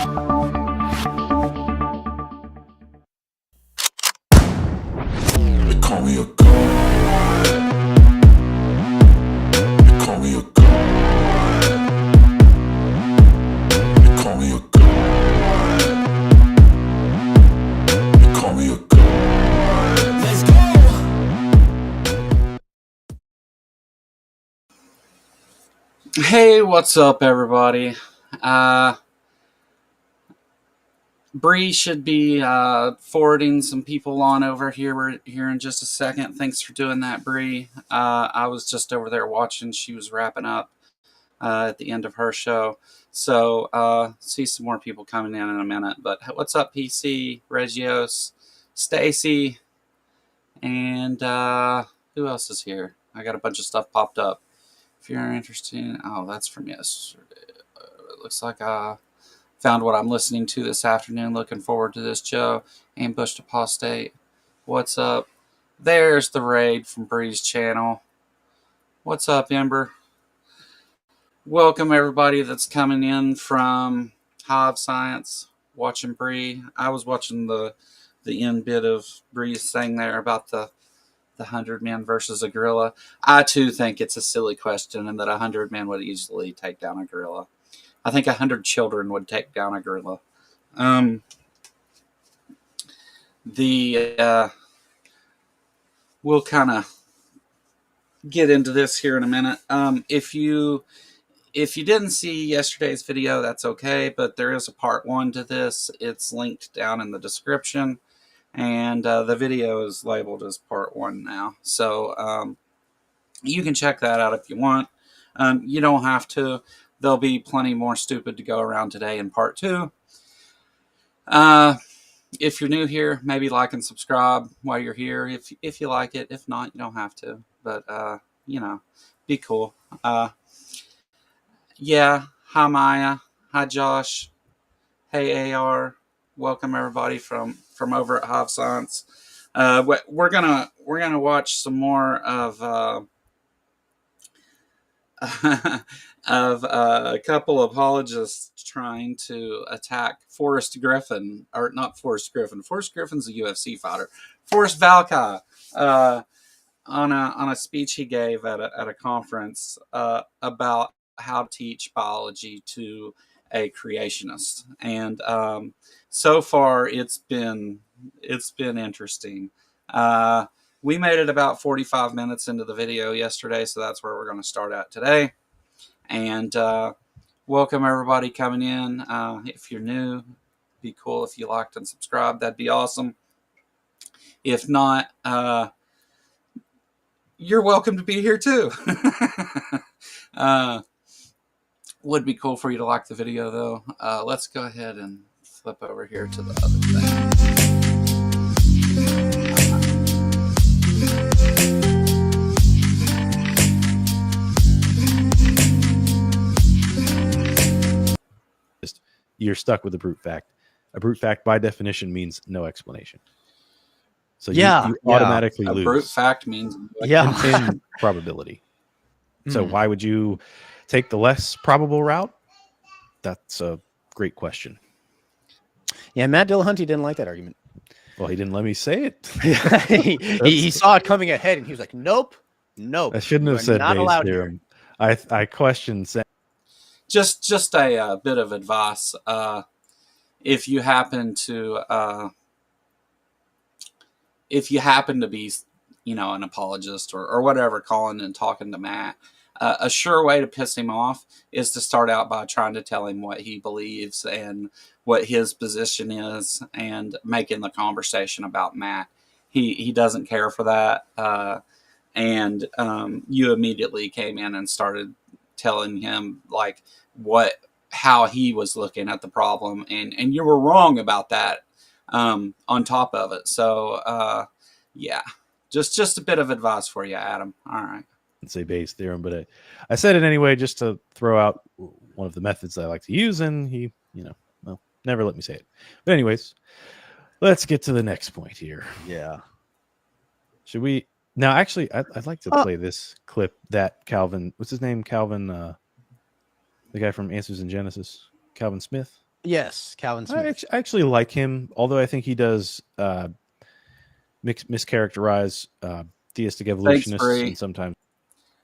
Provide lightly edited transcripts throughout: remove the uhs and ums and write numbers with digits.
They call me a god. They call me a god. They call me a god. They call me a god. Let's go. Hey, what's up, everybody? Bree should be forwarding some people on over here in just a second. Thanks for doing that, Bree. I was just over there watching. She was wrapping up at the end of her show. So see some more people coming in a minute. But what's up, PC, Regios, Stacy, and who else is here? I got a bunch of stuff popped up. If you're interested, oh, that's from yesterday. It looks like I found what I'm listening to this afternoon. Looking forward to this, Joe. Ambushed Apostate. What's up? There's the raid from Bree's channel. What's up, Ember? Welcome, everybody that's coming in from Hive Science, watching Bree. I was watching the end bit of Bree's thing there about the 100 men versus a gorilla. I too think it's a silly question, and that 100 men would easily take down a gorilla. I think 100 children would take down a gorilla. We'll kind of get into this here in a minute. If you didn't see yesterday's video, that's okay, but there is a part 1 to this. It's linked down in the description. And the video is labeled as part 1 now. So you can check that out if you want. You don't have to. There'll be plenty more stupid to go around today in part 2. If you're new here, maybe like and subscribe while you're here. If you like it. If not, you don't have to. But, be cool. Yeah. Hi, Maya. Hi, Josh. Hey, AR. Welcome everybody from over at Hive Science. We're gonna watch some more of a couple of apologists trying to attack Forrest Griffin, or not Forrest Griffin. Forrest Griffin's a UFC fighter. Forrest Valkai on a speech he gave at a conference about how to teach biology to a creationist, and so far it's been interesting. We made it about 45 minutes into the video yesterday, so that's where we're going to start at today. And welcome everybody coming in. If you're new, it'd be cool if you liked and subscribed. That'd be awesome. If not, you're welcome to be here too. Would be cool for you to like the video, though. Let's go ahead and flip over here to the other thing. You're stuck with a brute fact. A brute fact, by definition, means no explanation. So you automatically lose. A brute fact means in probability. So why would you take the less probable route? That's a great question. Yeah, Matt Dillahunty didn't like that argument. Well, he didn't let me say it. he saw it coming ahead, and he was like, "Nope." I shouldn't have said Bayes' theorem. I questioned. Just a bit of advice. If you happen to be, an apologist or whatever, calling and talking to Matt, a sure way to piss him off is to start out by trying to tell him what he believes and what his position is, and making the conversation about Matt. He doesn't care for that, and you immediately came in and started telling him like how he was looking at the problem, and you were wrong about that. On top of it, so yeah, just a bit of advice for you, Adam. All right. Say Bayes' theorem, but I said it anyway just to throw out one of the methods I like to use, and he, never let me say it. But anyways, let's get to the next point here. Yeah. Should we now? Actually, I'd like to play this clip that Calvin. What's his name? Calvin, the guy from Answers in Genesis. Calvin Smith. Yes, Calvin Smith. I actually like him, although I think he does mischaracterize theistic evolutionists Bree. and sometimes.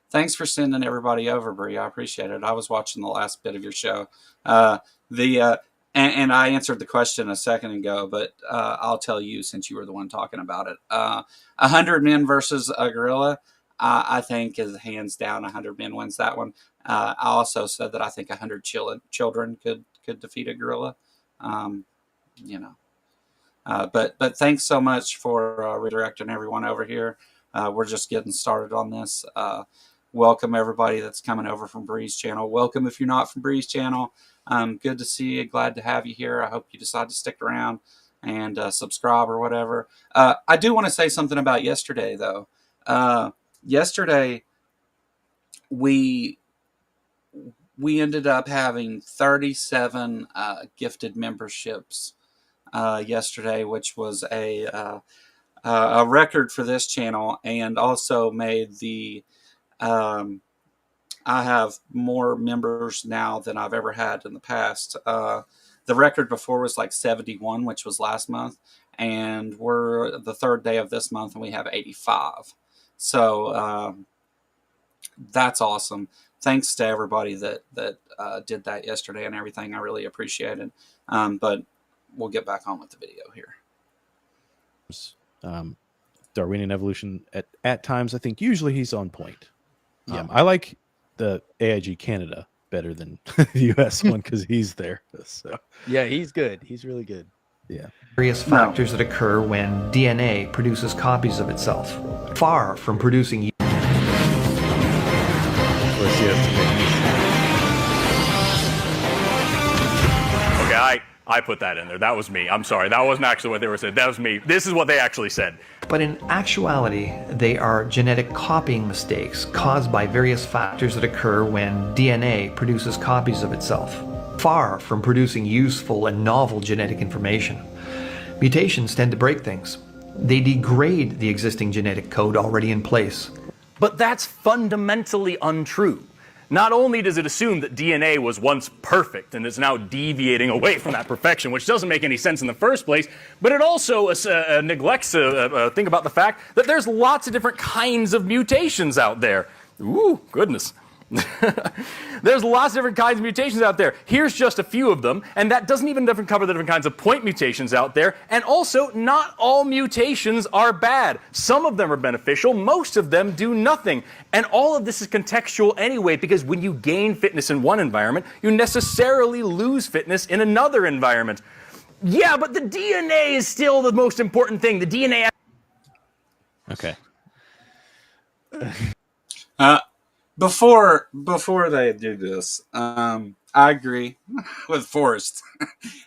Thanks for sending everybody over, Bree. I appreciate it. I was watching the last bit of your show. Uh, and I answered the question a second ago, but I'll tell you since you were the one talking about it. 100 men versus a gorilla, I think is hands down 100 men wins that one. I also said that I think 100 children could defeat a gorilla. You know, but thanks so much for redirecting everyone over here. We're just getting started on this. Welcome everybody that's coming over from Bree's channel. Welcome if you're not from Bree's channel. Good to see you. Glad to have you here. I hope you decide to stick around and subscribe or whatever. I do want to say something about yesterday though. Yesterday we ended up having 37 gifted memberships yesterday, which was a record for this channel, and also made the I have more members now than I've ever had in the past. The record before was like 71, which was last month, and we're the third day of this month and we have 85. So that's awesome. Thanks to everybody that did that yesterday and everything. I really appreciate it. But we'll get back on with the video here. Darwinian evolution at times. I think usually he's on point. Yeah. I like the AIG Canada better than the US one because he's there. So Yeah, he's good. He's really good. yeah. Various factors that occur when DNA produces copies of itself, far from producing. Okay, I put that in there. That was me. I'm sorry. That wasn't actually what they were saying. That was me. This is what they actually said. But in actuality, they are genetic copying mistakes caused by various factors that occur when DNA produces copies of itself, far from producing useful and novel genetic information. Mutations tend to break things. They degrade the existing genetic code already in place. But that's fundamentally untrue. Not only does it assume that DNA was once perfect and is now deviating away from that perfection, which doesn't make any sense in the first place, but it also neglects to think about the fact that there's lots of different kinds of mutations out there. Ooh, goodness. There's lots of different kinds of mutations out there. Here's just a few of them, and that doesn't even cover the different kinds of point mutations out there. And also, not all mutations are bad. Some of them are beneficial, most of them do nothing. And all of this is contextual anyway, because when you gain fitness in one environment, you necessarily lose fitness in another environment. Yeah, but the DNA is still the most important thing. The DNA... Okay. Before they do this, I agree with Forrest,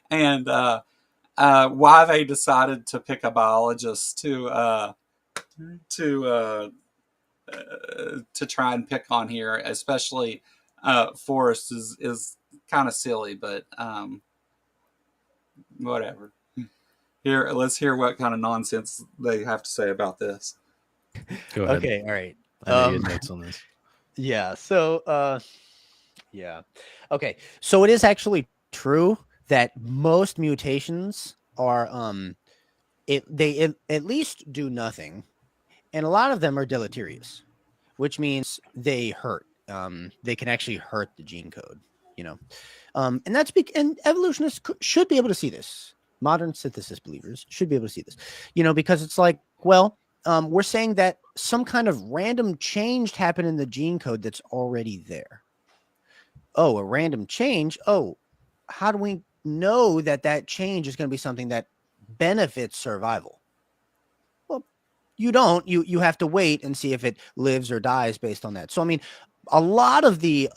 and why they decided to pick a biologist to try and pick on here, especially Forrest, is kind of silly, but whatever. Here, let's hear what kind of nonsense they have to say about this. Go ahead. Okay, all right. I know you had notes on this. Yeah. So, yeah. Okay. So it is actually true that most mutations are, they at least do nothing, and a lot of them are deleterious, which means they hurt. They can actually hurt the gene code, you know, and that's and evolutionists should be able to see this. Modern synthesis believers should be able to see this, you know, because it's like, well, we're saying that some kind of random change happened in the gene code that's already there. Oh, a random change. Oh, how do we know that that change is going to be something that benefits survival? Well, you don't. You have to wait and see if it lives or dies based on that. So, I mean, a lot of the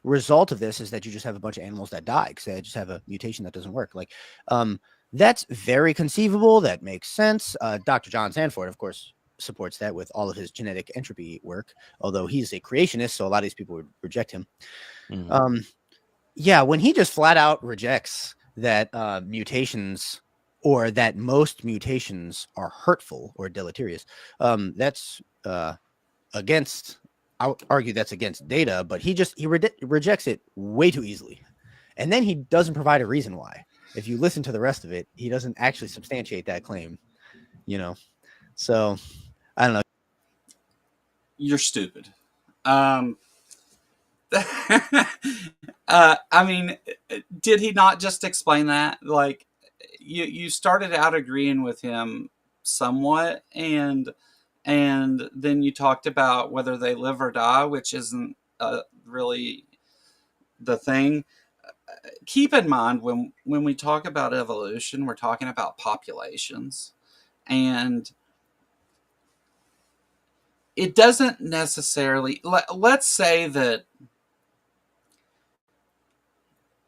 result of this is that you just have a bunch of animals that die because they just have a mutation that doesn't work. Like, that's very conceivable. That makes sense. Dr. John Sanford, of course, supports that with all of his genetic entropy work, although he's a creationist, so a lot of these people would reject him. Mm-hmm. Yeah, when he just flat out rejects that mutations or that most mutations are hurtful or deleterious, that's against, I would argue that's against data, but he rejects it way too easily. And then he doesn't provide a reason why. If you listen to the rest of it, he doesn't actually substantiate that claim, you know? So I don't know. You're stupid. I mean, did he not just explain that? Like, you started out agreeing with him somewhat, and then you talked about whether they live or die, which isn't really the thing. Keep in mind, when we talk about evolution, we're talking about populations, and it doesn't necessarily, let's say that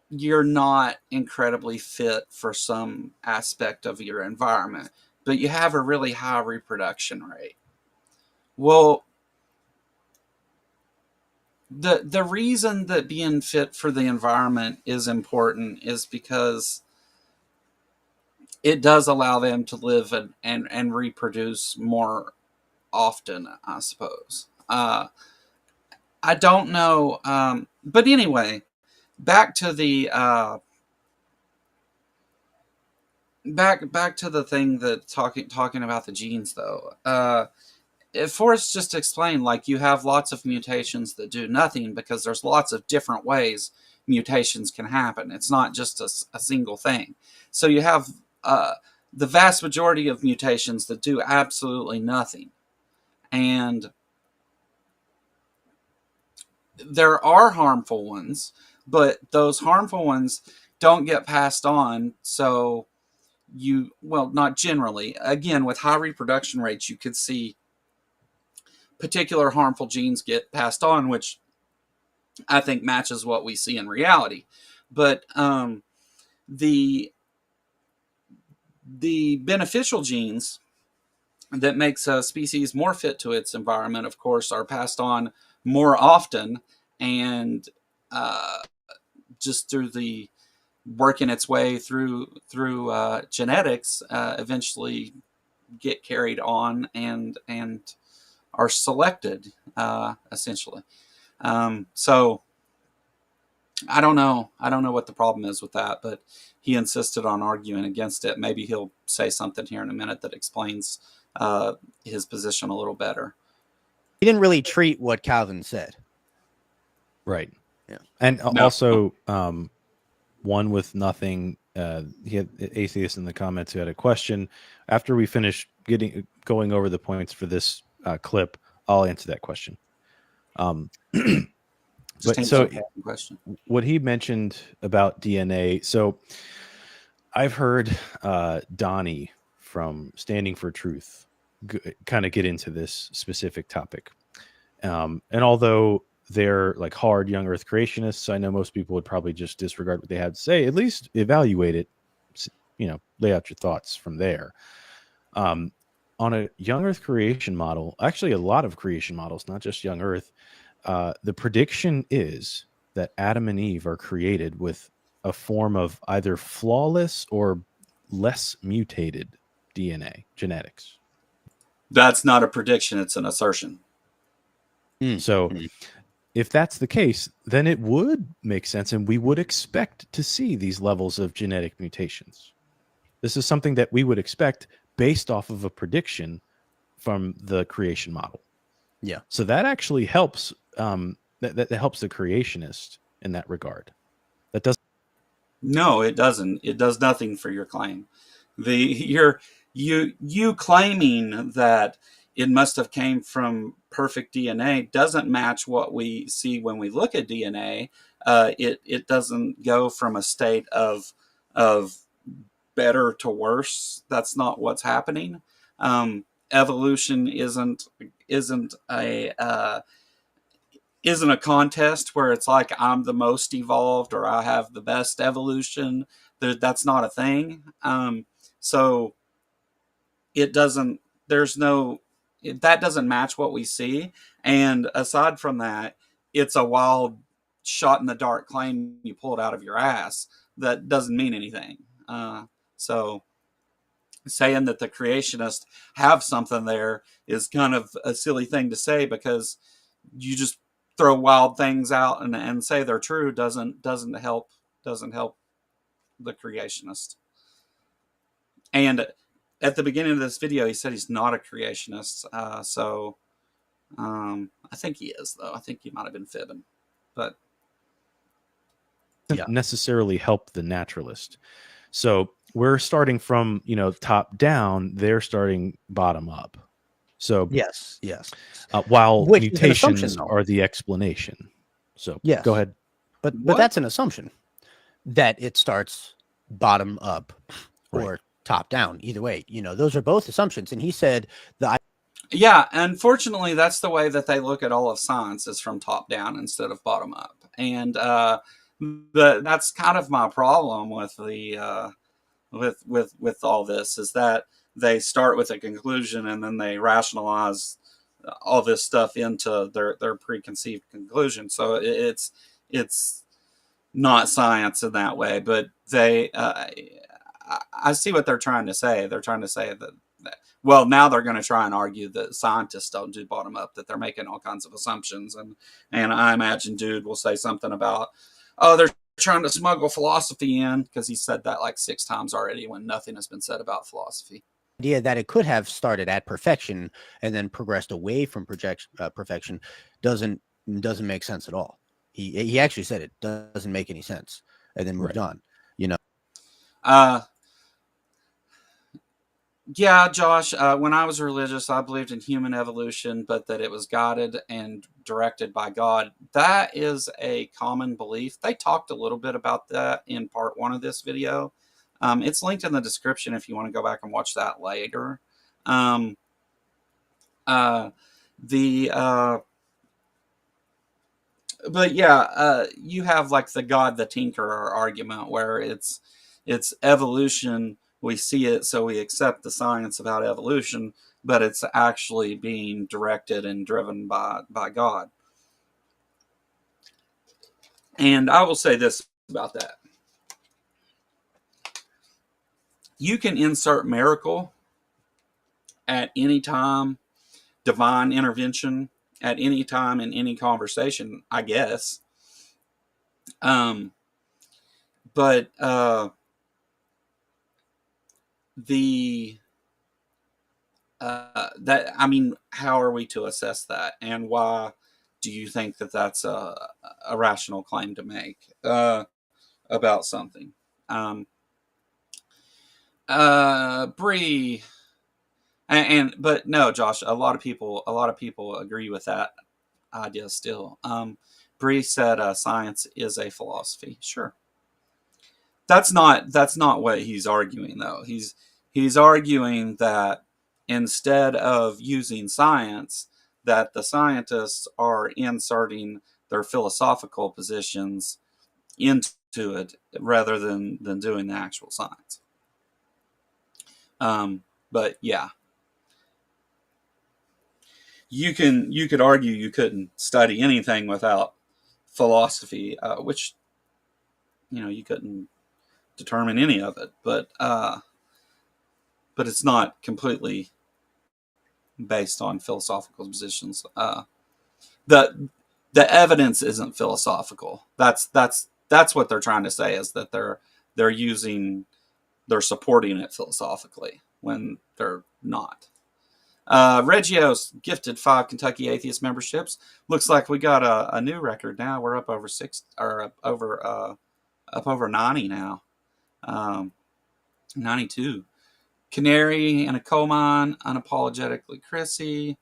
you're not incredibly fit for some aspect of your environment, but you have a really high reproduction rate. Well, the reason that being fit for the environment is important is because it does allow them to live and reproduce more often, I suppose. I don't know, but anyway, back to the back to the thing that talking about the genes, though. Forrest just explained, like, you have lots of mutations that do nothing because there's lots of different ways mutations can happen. It's not just a single thing. So you have the vast majority of mutations that do absolutely nothing. And there are harmful ones, but those harmful ones don't get passed on. So well, not generally. Again, with high reproduction rates, you could see particular harmful genes get passed on, which I think matches what we see in reality. But the beneficial genes that makes a species more fit to its environment, of course, are passed on more often, and just through the working its way through genetics, eventually get carried on and are selected, essentially. So I don't know what the problem is with that, but he insisted on arguing against it. Maybe he'll say something here in a minute that explains his position a little better. He didn't really treat what Calvin said. Right. Yeah. And No. also, one with nothing. He had atheist in the comments who had a question. After we finish going over the points for this clip, I'll answer that question. But so question. What he mentioned about DNA. So I've heard Donnie from Standing for Truth kind of get into this specific topic. And although they're like hard young earth creationists, I know most people would probably just disregard what they had to say. At least evaluate it, lay out your thoughts from there. On a young earth creation model, actually a lot of creation models, not just young earth, the prediction is that Adam and Eve are created with a form of either flawless or less mutated DNA genetics. That's not a prediction, it's an assertion. So if that's the case, then it would make sense, and we would expect to see these levels of genetic mutations. This is something that we would expect based off of a prediction from the creation model. Yeah. So that actually helps. That helps the creationist in that regard. That doesn't. No, it doesn't. It does nothing for your claim. You claiming that it must have came from perfect DNA doesn't match what we see when we look at DNA. It doesn't go from a state of better to worse. That's not what's happening. Evolution isn't a contest where it's like I'm the most evolved or I have the best evolution. That's not a thing. So it doesn't. That doesn't match what we see. And aside from that, it's a wild shot in the dark claim you pulled out of your ass that doesn't mean anything. So saying that the creationists have something there is kind of a silly thing to say, because you just throw wild things out and say they're true doesn't help doesn't help the creationist. And at the beginning of this video, he said he's not a creationist. So I think he is, though. I think he might have been fibbing. But doesn't necessarily help the naturalist. So we're starting from, top down, they're starting bottom up. So yes. While Which is an assumption, mutations though. are the explanation. So Yes. go ahead. But What? that's an assumption that it starts bottom up or top down. Either way, those are both assumptions. And he said yeah, unfortunately, that's the way that they look at all of science, is from top down instead of bottom up. And that's kind of my problem with the with all this, is that they start with a conclusion and then they rationalize all this stuff into their preconceived conclusion. So it's not science in that way, but they I see what they're trying to say. They're trying to say that well, now they're going to try and argue that scientists don't do bottom up, that they're making all kinds of assumptions. And I imagine Dude will say something about, oh, they're trying to smuggle philosophy in, because he said that like 6 times already when nothing has been said about philosophy. idea that it could have started at perfection and then progressed away from perfection doesn't make sense at all. He actually said it doesn't make any sense, and then moved on. Yeah, Josh, when I was religious, I believed in human evolution, but that it was guided and directed by God. That is a common belief. They talked a little bit about that in part 1 of this video. It's linked in the description if you want to go back and watch that later. But yeah, you have like the God the Tinkerer argument, where it's evolution. We see it, so we accept the science about evolution, but it's actually being directed and driven by God. And I will say this about that. You can insert miracle at any time, divine intervention at any time in any conversation, I guess. But how are we to assess that, and why do you think that that's a rational claim to make about something? Bree, but no, Josh, a lot of people agree with that idea still. Bree said science is a philosophy. Sure. That's not what he's arguing, though. He's arguing that instead of using science, that the scientists are inserting their philosophical positions into it rather than doing the actual science. But yeah, you could argue you couldn't study anything without philosophy, which you couldn't determine any of it, but it's not completely based on philosophical positions. The evidence isn't philosophical. That's what they're trying to say, is that they're supporting it philosophically when they're not. Reggio's gifted 5 Kentucky Atheist memberships. Looks like we got a new record now. We're up over 90 now. 92. Canary and a coal mine, unapologetically Chrissy,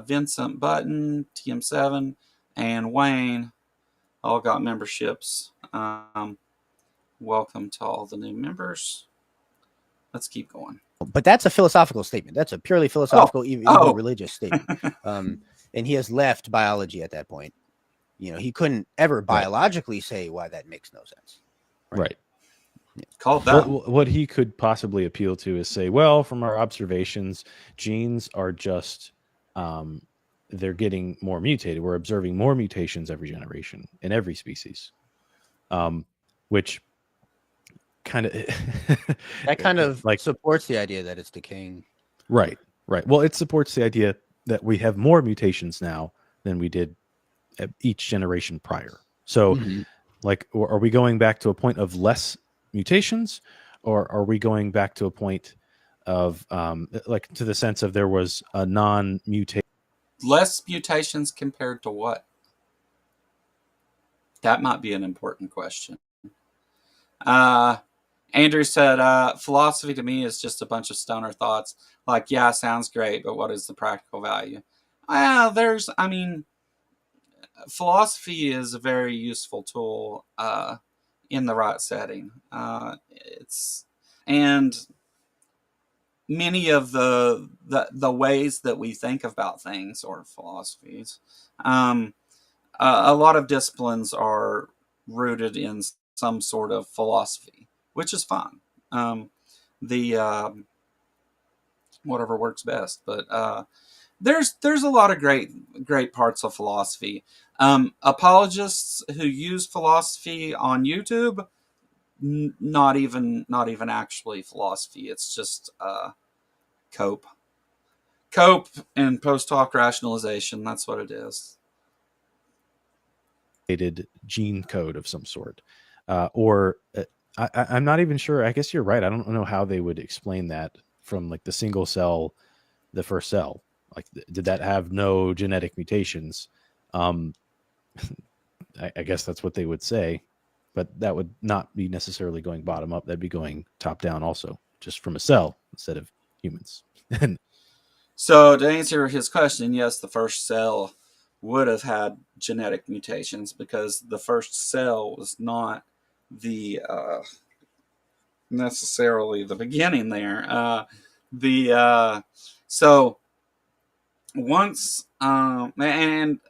Vincent Button, TM7, and Wayne all got memberships. Welcome to all the new members. Let's keep going. But that's a philosophical statement. That's a purely philosophical, even religious statement. And he has left biology at that point. He couldn't ever biologically say why that makes no sense. Right. Called that. What he could possibly appeal to is say, well, from our observations, genes are just they're getting more mutated. We're observing more mutations every generation in every species, which kind of that kind of supports the idea that it's decaying. Right. Well, it supports the idea that we have more mutations now than we did at each generation prior. So Like, are we going back to a point of less mutations, or are we going back to a point of like to the sense of there was a non-mutation? Less mutations compared to what? That might be an important question. Andrew said, philosophy to me is just a bunch of stoner thoughts. Like, yeah, sounds great, but what is the practical value? Philosophy is a very useful tool in the right setting. And many of the ways that we think about things, or philosophies, a lot of disciplines are rooted in some sort of philosophy, which is fine. Whatever works best, but there's a lot of great parts of philosophy. Apologists who use philosophy on YouTube, not even actually philosophy. It's just cope and post hoc rationalization. That's what it is. Gene code of some sort, or I'm not even sure. I guess you're right. I don't know how they would explain that from like the single cell, the first cell. Like, did that have no genetic mutations? I guess that's what they would say, but that would not be necessarily going bottom up. That'd be going top down also, just from a cell instead of humans. So to answer his question, yes, the first cell would have had genetic mutations because the first cell was not the necessarily the beginning there. So once and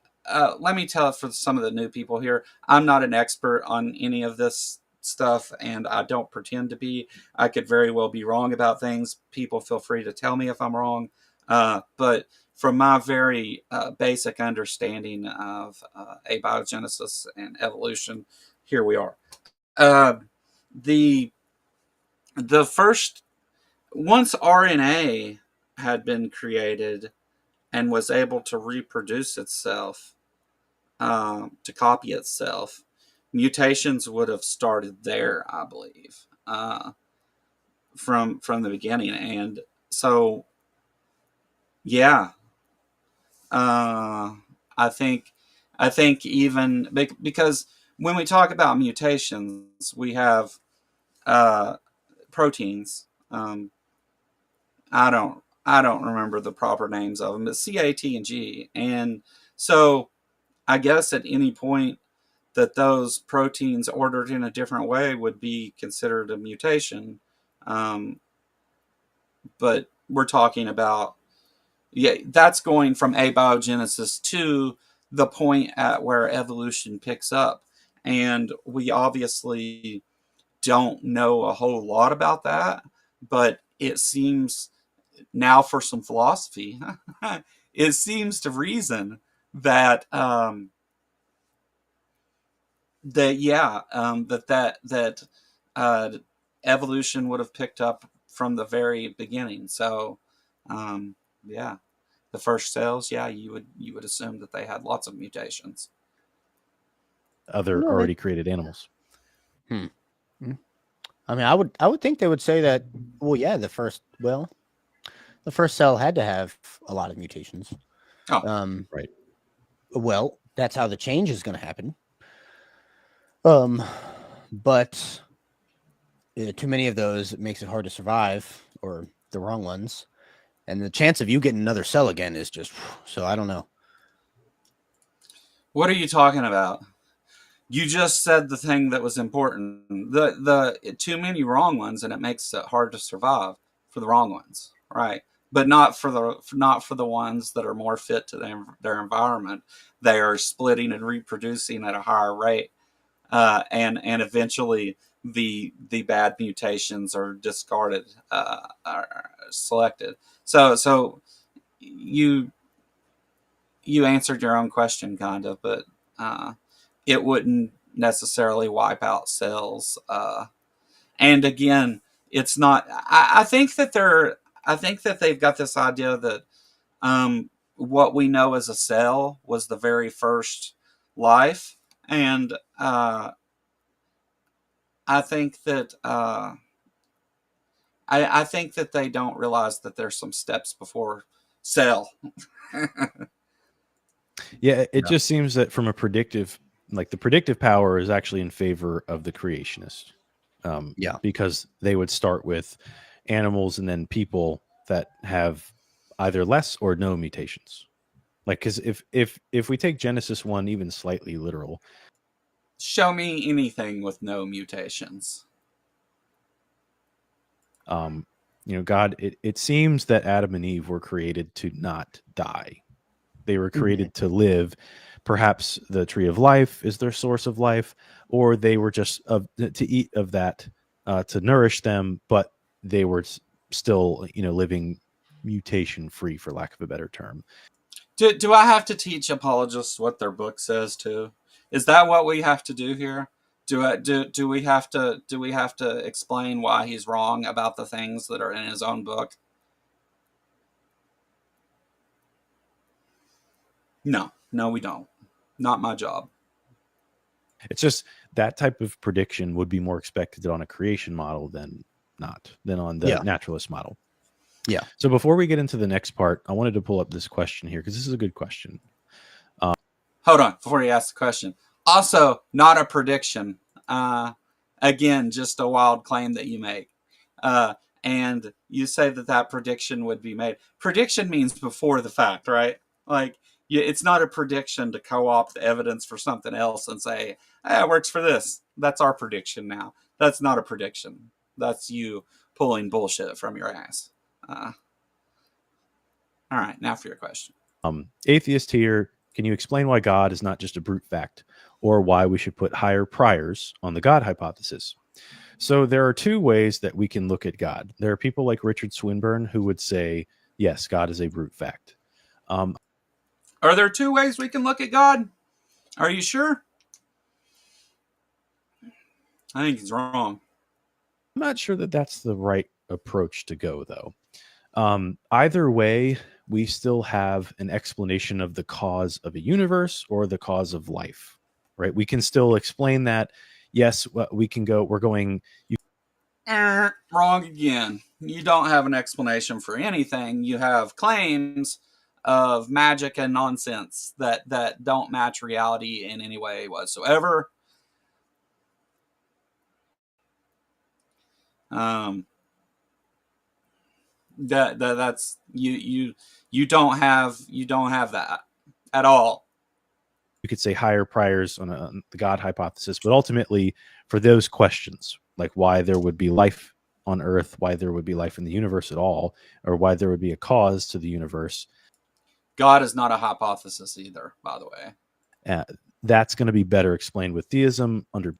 let me tell it for some of the new people here, I'm not an expert on any of this stuff, and I don't pretend to be. I could very well be wrong about things. People feel free to tell me if I'm wrong. But from my very basic understanding of abiogenesis and evolution, here we are. The first, once RNA had been created and was able to reproduce itself, to copy itself, mutations would have started there, I believe, from the beginning. And so, yeah, I think even because when we talk about mutations, we have proteins. I don't remember the proper names of them, but C, A, T, and G. And so I guess at any point that those proteins ordered in a different way would be considered a mutation. But we're talking about, yeah, that's going from abiogenesis to the point at where evolution picks up. And we obviously don't know a whole lot about that, but it seems now for some philosophy, it seems to reason that evolution would have picked up from the very beginning. So yeah, the first cells, yeah, you would assume that they had lots of mutations. Other already created animals. I mean, I would think they would say that. Well, yeah, the first cell had to have a lot of mutations. Oh, right. Well, that's how the change is going to happen. But too many of those, it makes it hard to survive, or the wrong ones, and the chance of you getting another cell again is just. So I don't know. What are you talking about? You just said the thing that was important. The too many wrong ones, and it makes it hard to survive for the wrong ones, right? But not for the ones that are more fit to their environment. They are splitting and reproducing at a higher rate, and eventually the bad mutations are discarded, are selected. So you answered your own question, kind of, but it wouldn't necessarily wipe out cells. And again, it's not. I think that they've got this idea that what we know as a cell was the very first life, and I think that I think that they don't realize that there's some steps before sell. Yeah, it just seems that from a predictive, like the predictive power is actually in favor of the creationist. Yeah. Because they would start with animals and then people that have either less or no mutations. Like, because if we take Genesis 1 even slightly literal, Show me anything with no mutations. God, it seems that Adam and Eve were created to not die. They were created to live. Perhaps the tree of life is their source of life, or they were just to eat of that to nourish them, but they were still, living mutation free, for lack of a better term. Do I have to teach apologists what their book says too? Is that what we have to do here? Do we have to explain why he's wrong about the things that are in his own book? No, we don't. Not my job. It's just that type of prediction would be more expected on a creation model than on the naturalist model. Yeah. So before we get into the next part, I wanted to pull up this question here because this is a good question. Hold on, before you ask the question. Also, not a prediction. Again, just a wild claim that you make. And you say that prediction would be made. Prediction means before the fact, right? Like, it's not a prediction to co-opt the evidence for something else and say, it works for this. That's our prediction now. That's not a prediction. That's you pulling bullshit from your ass. All right, now for your question. Atheist here, can you explain why God is not just a brute fact, or why we should put higher priors on the God hypothesis? So there are two ways that we can look at God. There are people like Richard Swinburne who would say, yes, God is a brute fact. Are there two ways we can look at God? Are you sure? I think he's wrong. I'm not sure that that's the right approach to go, though. Either way, we still have an explanation of the cause of a universe or the cause of life, right? We can still explain that. Yes, we can go, we're going. Wrong again. You don't have an explanation for anything. You have claims of magic and nonsense that don't match reality in any way whatsoever. That's you don't have that at all. You could say higher priors on the God hypothesis, but ultimately for those questions, like why there would be life on Earth, why there would be life in the universe at all, or why there would be a cause to the universe. God is not a hypothesis either, by the way. That's going to be better explained with theism under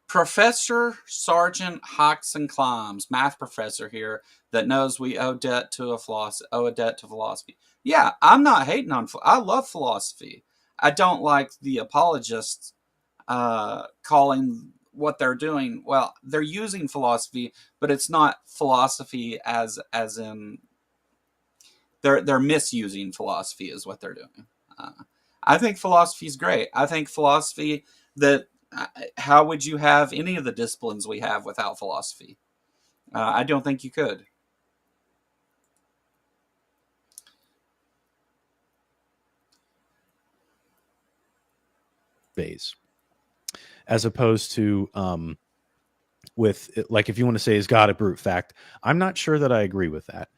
Professor Sergeant Hodgson Climbs, math professor here, that knows we owe a debt to philosophy. Yeah, I'm not hating on. I love philosophy. I don't like the apologists calling what they're doing. Well, they're using philosophy, but it's not philosophy as in they're misusing philosophy is what they're doing. I think philosophy is great. I think philosophy that. How would you have any of the disciplines we have without philosophy? I don't think you could. Phase, as opposed to with like if you want to say is God a brute fact, I'm not sure that I agree with that.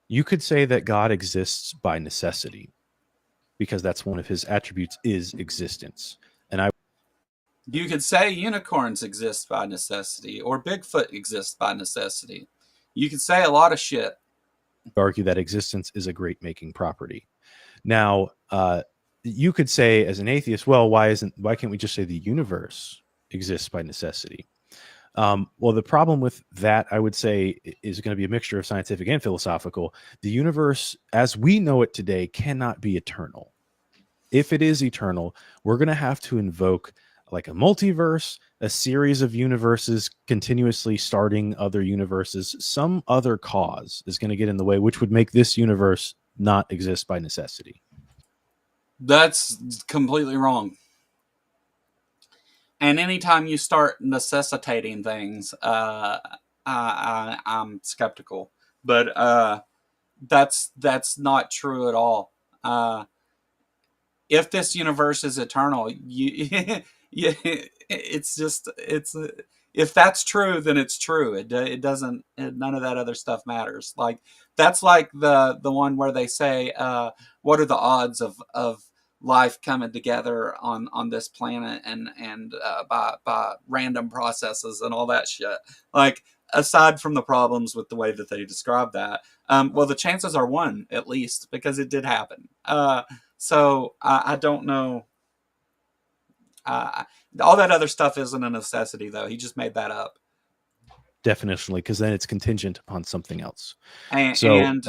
You could say that God exists by necessity because that's one of his attributes is existence. And you could say unicorns exist by necessity or Bigfoot exists by necessity. You could say a lot of shit. Argue that existence is a great making property. Now, you could say as an atheist, well, why can't we just say the universe exists by necessity? Well, the problem with that, I would say, is going to be a mixture of scientific and philosophical. The universe, as we know it today, cannot be eternal. If it is eternal, we're going to have to invoke like a multiverse, a series of universes continuously starting other universes. Some other cause is going to get in the way, which would make this universe not exist by necessity. That's completely wrong. And anytime you start necessitating things, I'm skeptical. But that's not true at all. If this universe is eternal, it's just it's if that's true, then it's true. It doesn't. None of that other stuff matters. Like that's like the one where they say, "What are the odds of life coming together on this planet and by random processes and all that shit?" Like aside from the problems with the way that they describe that, well, the chances are one at least because it did happen. So I don't know. All that other stuff isn't a necessity, though. He just made that up. Definitionally, because then it's contingent upon something else. And, So and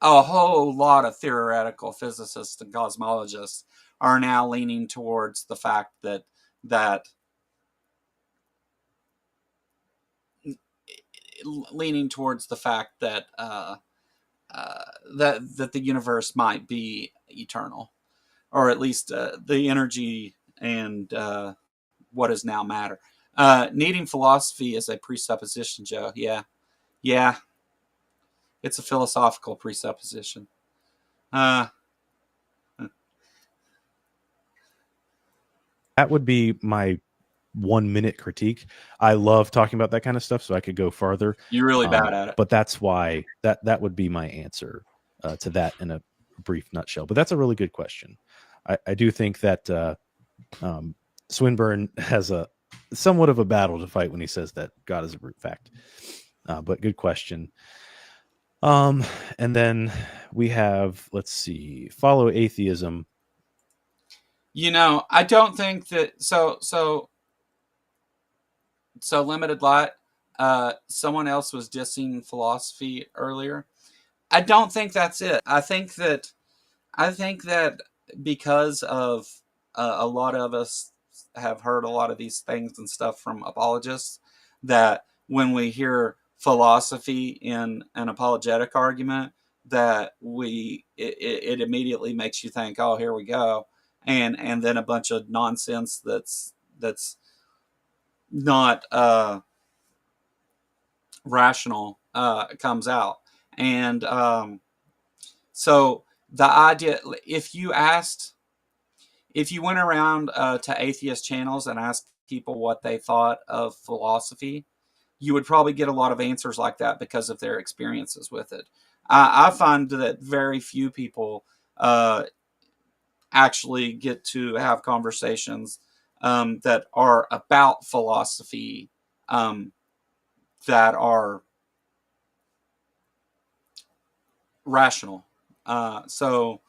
a whole lot of theoretical physicists and cosmologists are now leaning towards the fact that that the universe might be eternal, or at least the energy and what is now matter. Needing philosophy is a presupposition, Joe. Yeah, it's a philosophical presupposition. that would be my 1 minute critique. I love talking about that kind of stuff, so I could go farther. You're really bad at it. But that's why that would be my answer to that in a brief nutshell. But that's a really good question. I do think that Swinburne has a somewhat of a battle to fight when he says that God is a brute fact. But good question. And then we have, let's see, follow atheism. I don't think that so limited light. Someone else was dissing philosophy earlier. I don't think that's it. I think that because of a lot of us have heard a lot of these things and stuff from apologists, that when we hear philosophy in an apologetic argument, that it immediately makes you think, oh, here we go, and then a bunch of nonsense that's not rational comes out. And so the idea, if you went around to atheist channels and asked people what they thought of philosophy, you would probably get a lot of answers like that because of their experiences with it. I find that very few people actually get to have conversations that are about philosophy that are rational. So,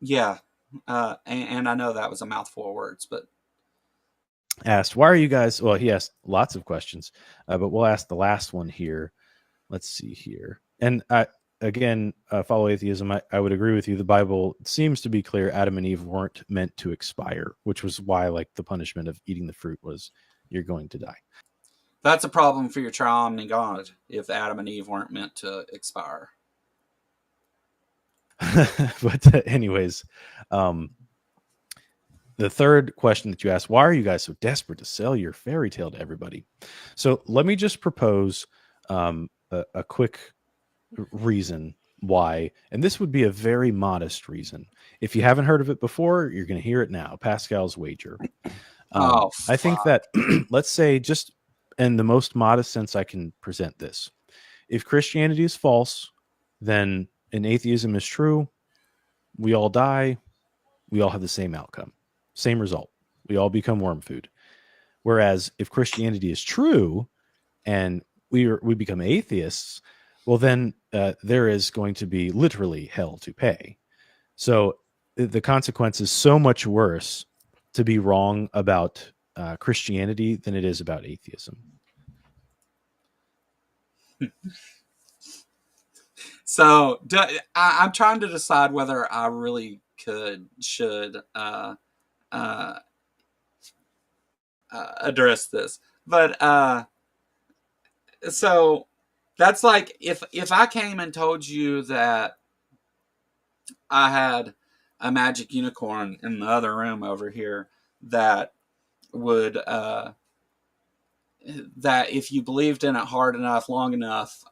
yeah. And I know that was a mouthful of words, but Asked, why are you guys? Well, he asked lots of questions, but we'll ask the last one here. Let's see here. And again, follow atheism. I would agree with you. The Bible seems to be clear. Adam and Eve weren't meant to expire, which was why, like, the punishment of eating the fruit was you're going to die. That's a problem for your triomni God if Adam and Eve weren't meant to expire. But anyways, the third question that you asked, why are you guys so desperate to sell your fairy tale to everybody? So let me just propose a quick reason why, and this would be a very modest reason. If you haven't heard of it before, you're going to hear it now. Pascal's wager. I think that, let's say, just in the most modest sense I can present this, if Christianity is false, then and atheism is true, we all die, we all have the same outcome, same result. We all become worm food. Whereas if Christianity is true and we become atheists, well, then there is going to be literally hell to pay. So the consequence is so much worse to be wrong about Christianity than it is about atheism. So I'm trying to decide whether I really should address this, but so that's like if I came and told you that I had a magic unicorn in the other room over here that would that if you believed in it hard enough, long enough,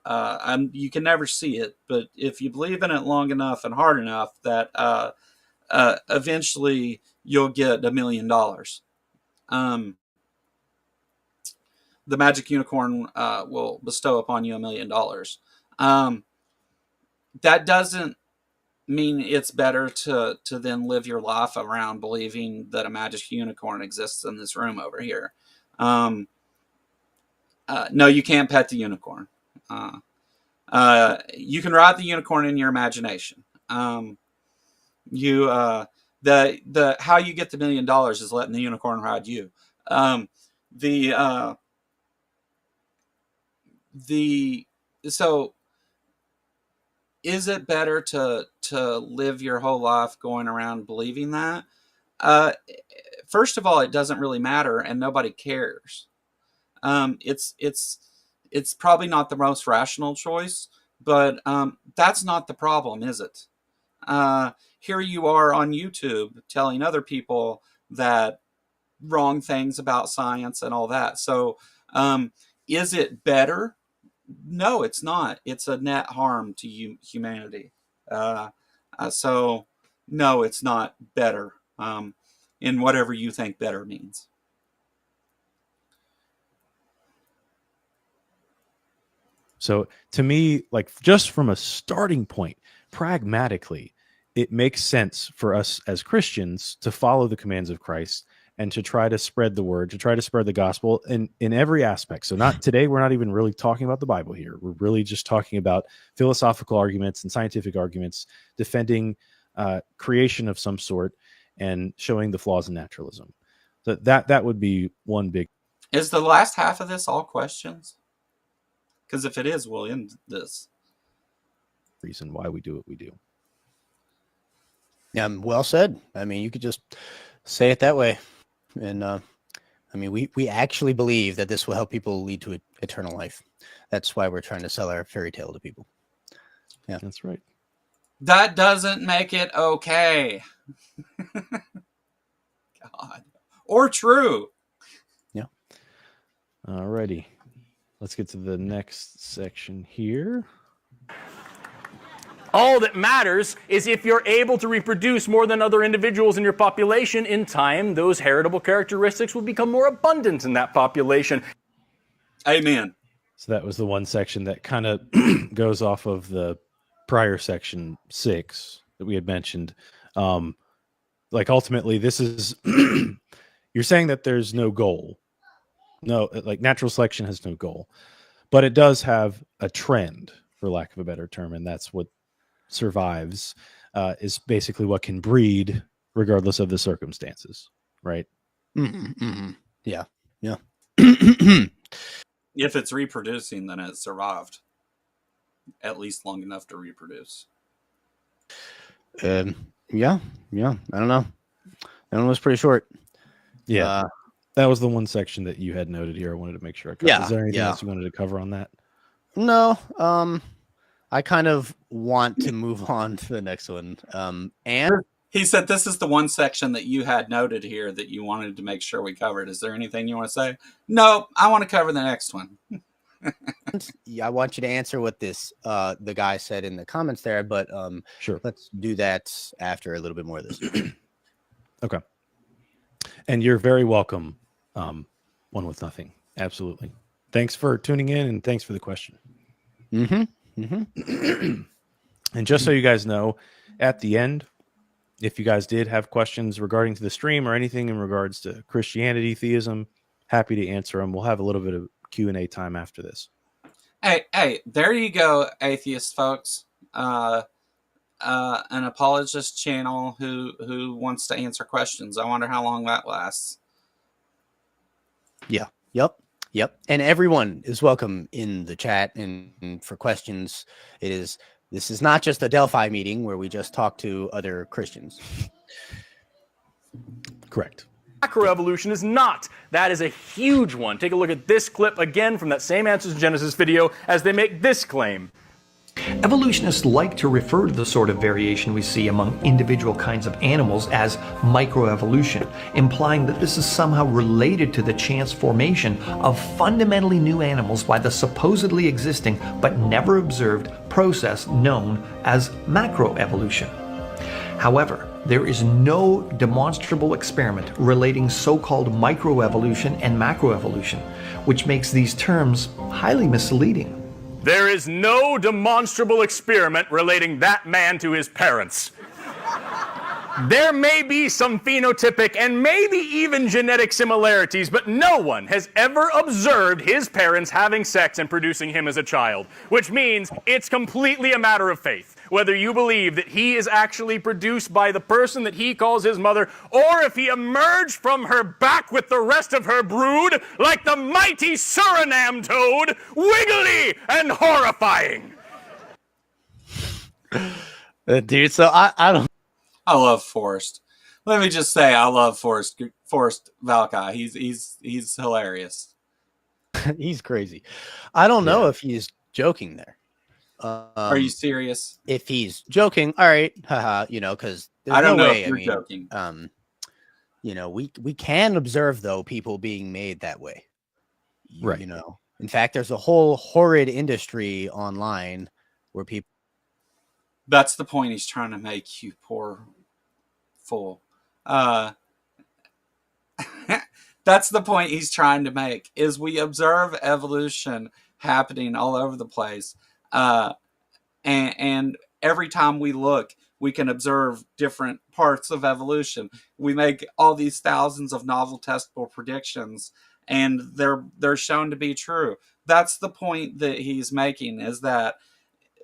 you can never see it, but if you believe in it long enough and hard enough, that eventually you'll get $1 million. The magic unicorn will bestow upon you $1 million. That doesn't mean it's better to then live your life around believing that a magic unicorn exists in this room over here. No, you can't pet the unicorn. You can ride the unicorn in your imagination. The how you get the $1 million is letting the unicorn ride you. So is it better to live your whole life going around believing that? First of all, it doesn't really matter, and nobody cares. It's probably not the most rational choice, but that's not the problem, is it? Here you are on YouTube telling other people that wrong things about science and all that. So is it better? No, it's not. It's a net harm to humanity. So no, it's not better in whatever you think better means. So to me, like just from a starting point, pragmatically, it makes sense for us as Christians to follow the commands of Christ and to try to spread the word, to try to spread the gospel in every aspect. So not today, we're not even really talking about the Bible here. We're really just talking about philosophical arguments and scientific arguments, defending creation of some sort and showing the flaws in naturalism. So that would be one big. Is the last half of this all questions? Because if it is, we'll end this. Reason why we do what we do. Yeah, well said. I mean, you could just say it that way. And I mean, we actually believe that this will help people lead to eternal life. That's why we're trying to sell our fairy tale to people. Yeah, that's right. That doesn't make it okay. God. Or true. Yeah. Alrighty. Let's get to the next section here. All that matters is if you're able to reproduce more than other individuals in your population, in time, those heritable characteristics will become more abundant in that population. Amen. So that was the one section that kind of goes off of the prior section 6 that we had mentioned. Like ultimately, this is, you're saying that there's no goal. No, like natural selection has no goal, but it does have a trend, for lack of a better term, and that's what survives, is basically what can breed regardless of the circumstances, right? Mm-hmm, mm-hmm. Yeah. If it's reproducing, then it survived at least long enough to reproduce. Yeah. I don't know. That one was pretty short. Yeah. That was the one section that you had noted here. I wanted to make sure I covered. Yeah, Is there anything else you wanted to cover on that? No. I kind of want to move on to the next one. And he said this is the one section that you had noted here that you wanted to make sure we covered. Is there anything you want to say? No, I want to cover the next one. yeah, I want you to answer what this the guy said in the comments there, but sure. Let's do that after a little bit more of this. Okay. And you're very welcome. One with nothing. Absolutely. Thanks for tuning in and thanks for the question. Mm-hmm. Mm-hmm. And just so you guys know, at the end, if you guys did have questions regarding to the stream or anything in regards to Christianity, theism, happy to answer them. We'll have a little bit of Q&A time after this. Hey, there you go, atheist folks. An apologist channel who wants to answer questions. I wonder how long that lasts. Yeah. Yep. And everyone is welcome in the chat and for questions. This is not just a Delphi meeting where we just talk to other Christians. Correct. Macroevolution is not. That is a huge one. Take a look at this clip again from that same Answers in Genesis video as they make this claim. Evolutionists like to refer to the sort of variation we see among individual kinds of animals as microevolution, implying that this is somehow related to the chance formation of fundamentally new animals by the supposedly existing but never observed process known as macroevolution. However, there is no demonstrable experiment relating so-called microevolution and macroevolution, which makes these terms highly misleading. There is no demonstrable experiment relating that man to his parents. There may be some phenotypic and maybe even genetic similarities, but no one has ever observed his parents having sex and producing him as a child, which means it's completely a matter of faith. Whether you believe that he is actually produced by the person that he calls his mother, or if he emerged from her back with the rest of her brood like the mighty Suriname toad, wiggly and horrifying. Dude, so I don't. I love Forrest. Let me just say, I love Forrest Valkai. He's hilarious. He's crazy. I don't know if he's joking there. Are you serious? If he's joking, all right, haha, because I don't know if you're joking. We can observe though people being made that way. Right. In fact, there's a whole horrid industry online where people. That's the point he's trying to make, you poor fool. That's the point he's trying to make, is we observe evolution happening all over the place. And every time we look, we can observe different parts of evolution. We make all these thousands of novel testable predictions, and they're shown to be true. That's the point that he's making, is that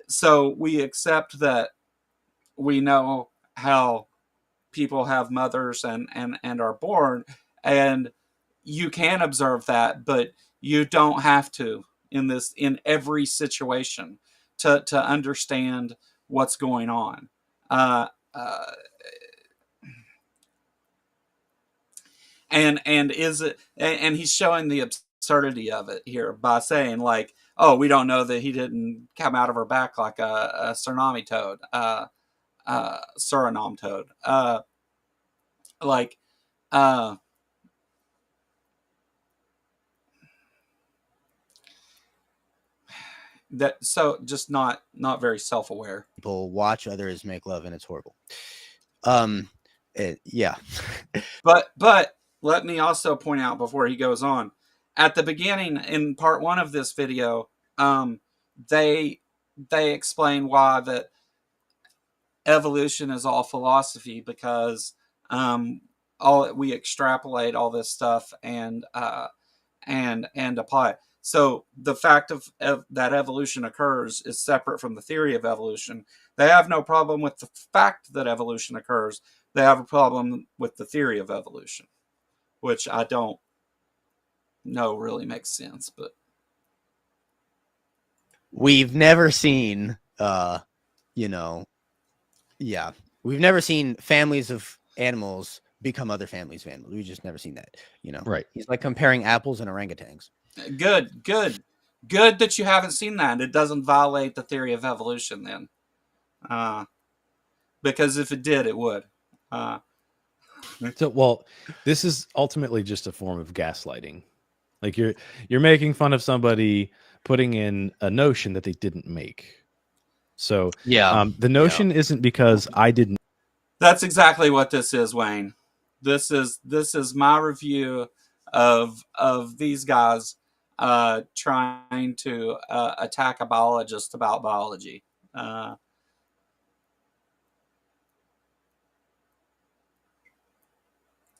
so we accept that we know how people have mothers and are born, and you can observe that, but you don't have to in every situation to understand what's going on. And he's showing the absurdity of it here by saying, like, oh, we don't know that he didn't come out of her back like a Suriname toad. Suriname toad. That, so just not very self-aware. People watch others make love, and it's horrible. Yeah. But let me also point out before he goes on, at the beginning in part 1 of this video, they explain why that evolution is all philosophy, because we extrapolate all this stuff and apply it. So the fact of that evolution occurs is separate from the theory of evolution. They have no problem with the fact that evolution occurs. They have a problem with the theory of evolution, which I don't know really makes sense. But we've never seen, we've never seen families of animals become other families of animals. We've just never seen that, Right. He's like comparing apples and orangutans. Good that you haven't seen that. It doesn't violate the theory of evolution then. Because if it did, it would. This is ultimately just a form of gaslighting. Like you're making fun of somebody putting in a notion that they didn't make. So the notion isn't because I didn't. That's exactly what this is, Wayne. This is my review of these guys trying to attack a biologist about biology.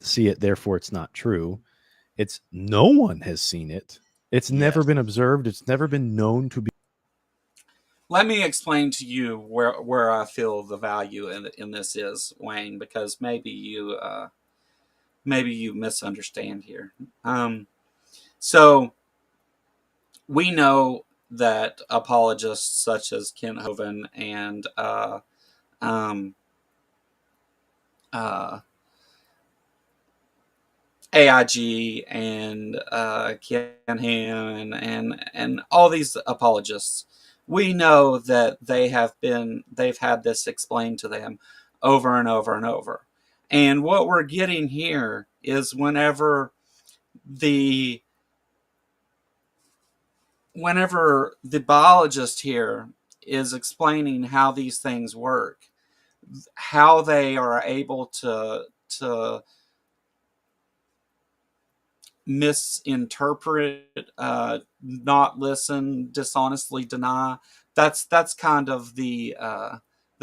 See it, therefore it's not true. It's no one has seen it. It's never been observed. It's never been known to be. Let me explain to you where I feel the value in this is, Wayne, because maybe you misunderstand here. So we know that apologists such as Kent Hovind and AIG and Ken Ham and all these apologists we know that they've had this explained to them over and over and over. And what we're getting here is whenever the biologist here is explaining how these things work, how they are able to misinterpret, not listen, dishonestly deny. That's kind of the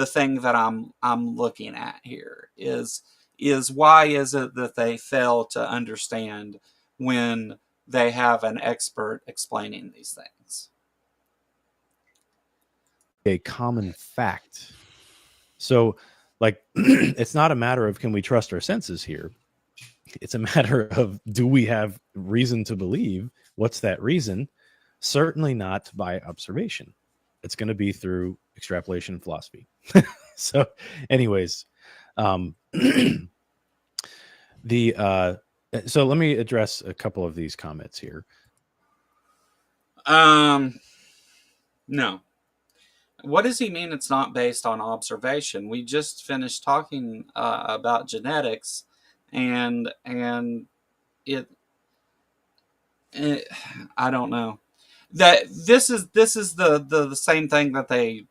thing that I'm looking at here is why is it that they fail to understand when they have an expert explaining these things? A common fact. So, like, it's not a matter of can we trust our senses here. It's a matter of do we have reason to believe? What's that reason? Certainly not by observation. It's going to be through extrapolation and philosophy. So, anyways, so let me address a couple of these comments here. No. What does he mean it's not based on observation? We just finished talking about genetics, and it I don't know. That this is the same thing that they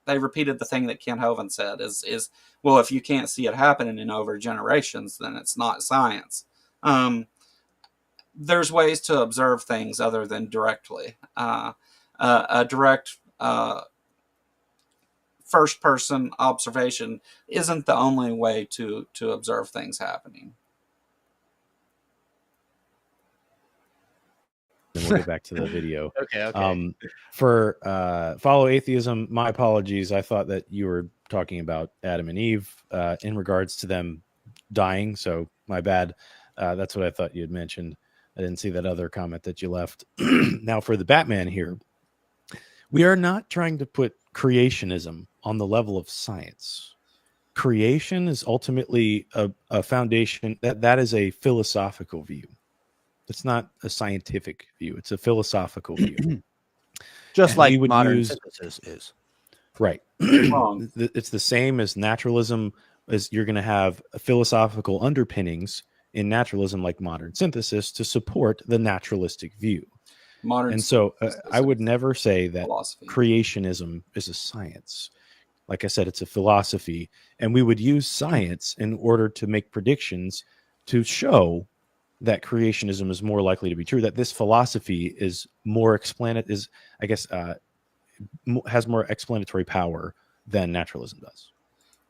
repeated, the thing that Ken Hovind said is well, if you can't see it happening in over generations, then it's not science. There's ways to observe things other than directly. A direct first person observation isn't the only way to observe things happening. And we'll get back to the video. Okay. For follow atheism, my apologies. I thought that you were talking about Adam and Eve in regards to them dying. So my bad. That's what I thought you had mentioned. I didn't see that other comment that you left. Now for the Batman here, we are not trying to put creationism on the level of science. Creation is ultimately a foundation that is a philosophical view. It's not a scientific view. It's a philosophical view. Just And like we would modern synthesis is. Right. Wrong. It's the same as naturalism, as you're going to have philosophical underpinnings in naturalism like modern synthesis to support the naturalistic view. Modern And so I would never say that philosophy. creationism is a science. Like I said, it's a philosophy. And we would use science in order to make predictions to show that creationism is more likely to be true, that this philosophy is more has more explanatory power than naturalism does.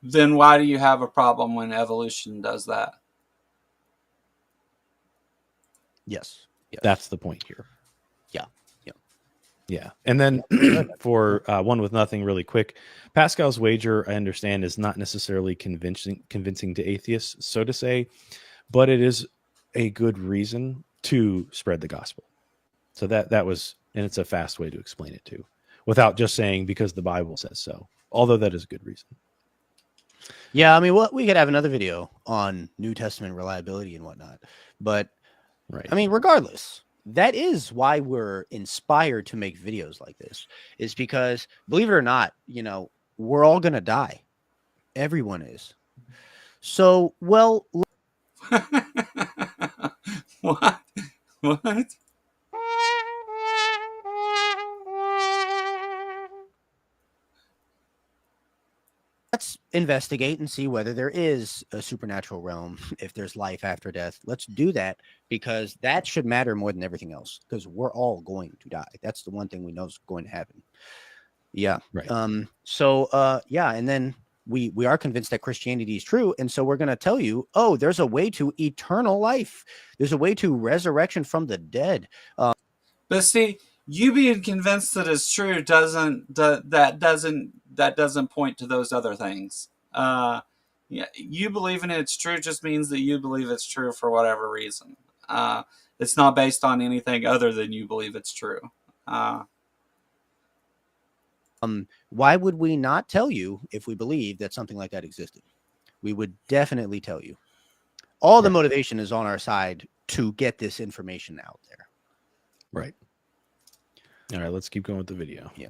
Then why do you have a problem when evolution does that? Yes. That's the point here. Yeah. And then for one with nothing, really quick, Pascal's wager, I understand, is not necessarily convincing to atheists, so to say, but it is a good reason to spread the gospel. So that was, and it's a fast way to explain it too, without just saying because the Bible says so, although that is a good reason. Yeah, I mean, we could have another video on New Testament reliability and whatnot, but Right. I mean, regardless, that is why we're inspired to make videos like this, is because, believe it or not, we're all going to die. Everyone is. So, well, What? let's investigate and see whether there is a supernatural realm, if there's life after death. Let's do that, because that should matter more than everything else, because we're all going to die. That's the one thing we know is going to happen. Yeah. Right. Yeah. And then we are convinced that Christianity is true. And so we're going to tell you, oh, there's a way to eternal life. There's a way to resurrection from the dead. But see, you being convinced that it's true doesn't point to those other things. Yeah, you believing it's true just means that you believe it's true for whatever reason. It's not based on anything other than you believe it's true. Why would we not tell you if we believe that something like that existed? We would definitely tell you. All the motivation is on our side to get this information out there. Right. All right, let's keep going with the video. Yeah.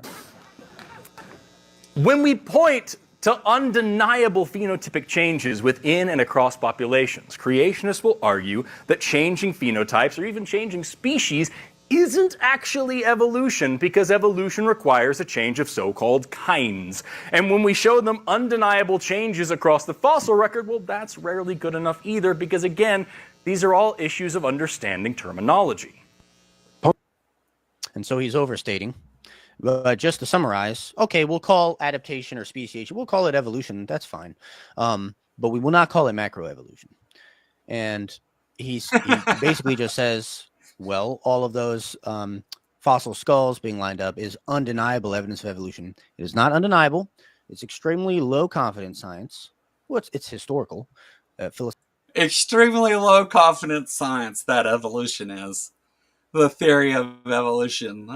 When we point to undeniable phenotypic changes within and across populations, creationists will argue that changing phenotypes or even changing species isn't actually evolution, because evolution requires a change of so-called kinds. And when we show them undeniable changes across the fossil record, well, that's rarely good enough either, because again, these are all issues of understanding terminology. And so he's overstating. But just to summarize, okay, we'll call adaptation or speciation, we'll call it evolution. That's fine. But we will not call it macroevolution. And he basically just says, well, all of those fossil skulls being lined up is undeniable evidence of evolution. It is not undeniable. It's extremely low confidence science. Well, it's historical. Extremely low confidence science, that evolution is. The theory of evolution.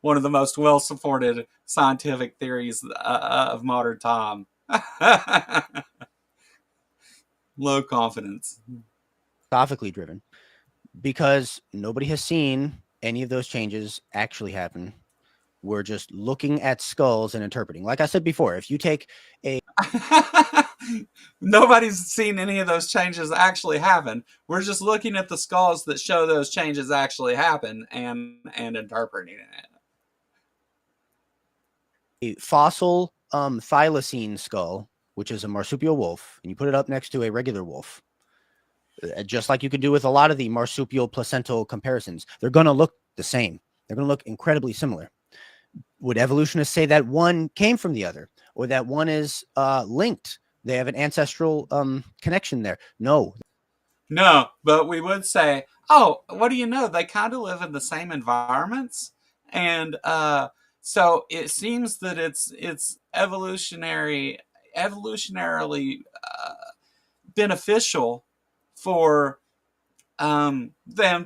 One of the most well-supported scientific theories of modern time. Low confidence. Philosophically driven, because nobody has seen any of those changes actually happen. We're just looking at skulls and interpreting. Like I said before, if you take a... Nobody's seen any of those changes actually happen. We're just looking at the skulls that show those changes actually happen and interpreting it. A fossil thylacine skull, which is a marsupial wolf, and you put it up next to a regular wolf, just like you could do with a lot of the marsupial placental comparisons, they're going to look the same. They're going to look incredibly similar. Would evolutionists say that one came from the other, or that one is linked? They have an ancestral connection there. No, but we would say, oh, what do you know? They kind of live in the same environments, and so it seems that it's evolutionarily beneficial for them